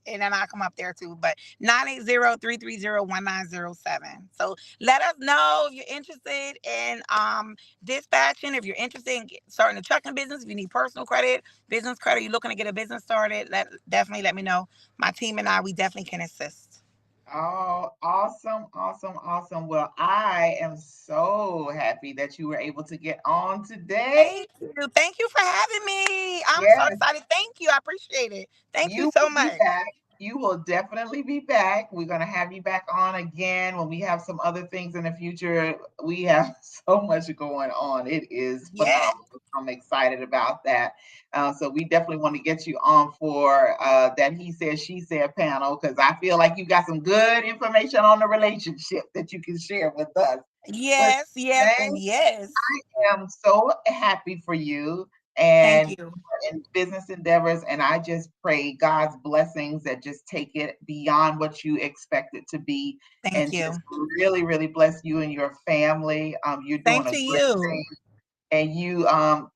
and then I come up there too. But 980-330-1907. So let us know if you're interested in dispatching. If you're interested in starting a trucking business, if you need personal credit, business credit, you're looking to get a business started, definitely let me know. My team and I, we definitely can assist. Oh, awesome, awesome, awesome. Well, I am so happy that you were able to get on today. Thank you. Thank you for having me. I'm so Yes, excited. Thank you. I appreciate it. Thank you you so will be much. back. You will definitely be back. We're going to have you back on again when we have some other things in the future. We have so much going on. It is Yeah. phenomenal. I'm excited about that. So we definitely want to get you on for that he said, she said panel because I feel like you got some good information on the relationship that you can share with us. But Yes, yes, today and yes. am so happy for you Thank and you. in business endeavors. And I just pray God's blessings that just take it beyond what you expect it to be Thank and you. just really, really bless you and your family. You're doing Thank a to great you. thing and you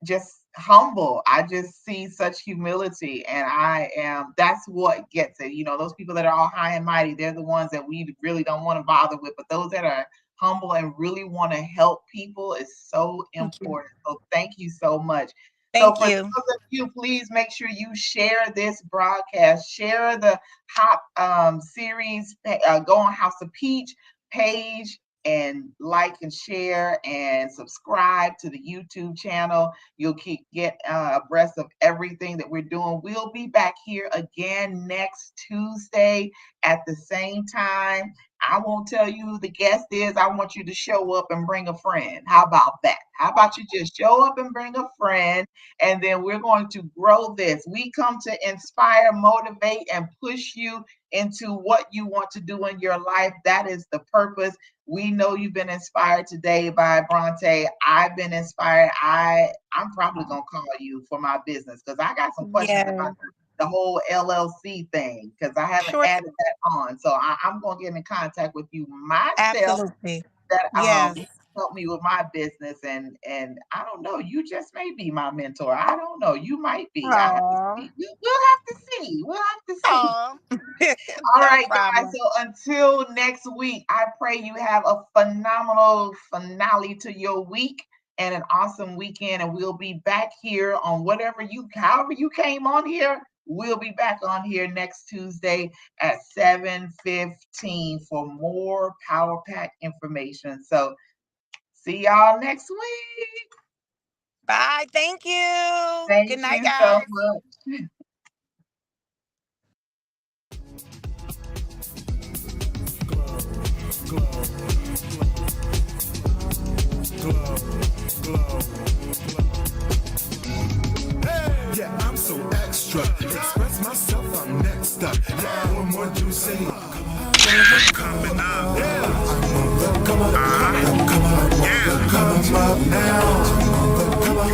just humble. I just see such humility, and I am that's what gets it. You know, those people that are all high and mighty, they're the ones that we really don't want to bother with. But those that are humble and really want to help people is so Thank you. important. So thank you so much. So Thank for you. those of you, please make sure you share this broadcast, share the Hop series, go on House of Peach page and like and share and subscribe to the YouTube channel. You'll keep get abreast of everything that we're doing. We'll be back here again next Tuesday at the same time. I won't tell you who the guest is. I want you to show up and bring a friend. How about that? How about you just show up and bring a friend? And then we're going to grow this. We come to inspire, motivate, and push you into what you want to do in your life. That is the purpose. We know you've been inspired today by Braunte. I've been inspired. I'm probably gonna call you for my business because I got some questions Yeah. about the whole LLC thing because I haven't Sure. added that on. So I'm gonna get in contact with you myself Absolutely. that Yes. helped me with my business, and I don't know, you just may be my mentor. I don't know. You might be. I have to Oh, see. We'll have to see. We'll have to see. oh, All no right, guys. problem. So until next week, I pray you have a phenomenal finale to your week and an awesome weekend. And we'll be back here on however you came on here. We'll be back on here next Tuesday at 7:15 for more Power Pack information. So see y'all next week. Bye. Thank you. Good Thank night, you so guys. much. Yeah, I'm so extra. Express myself, I'm next up. Yeah, what more do you say? Coming up. Yeah. Come on, come on, come on, come up now.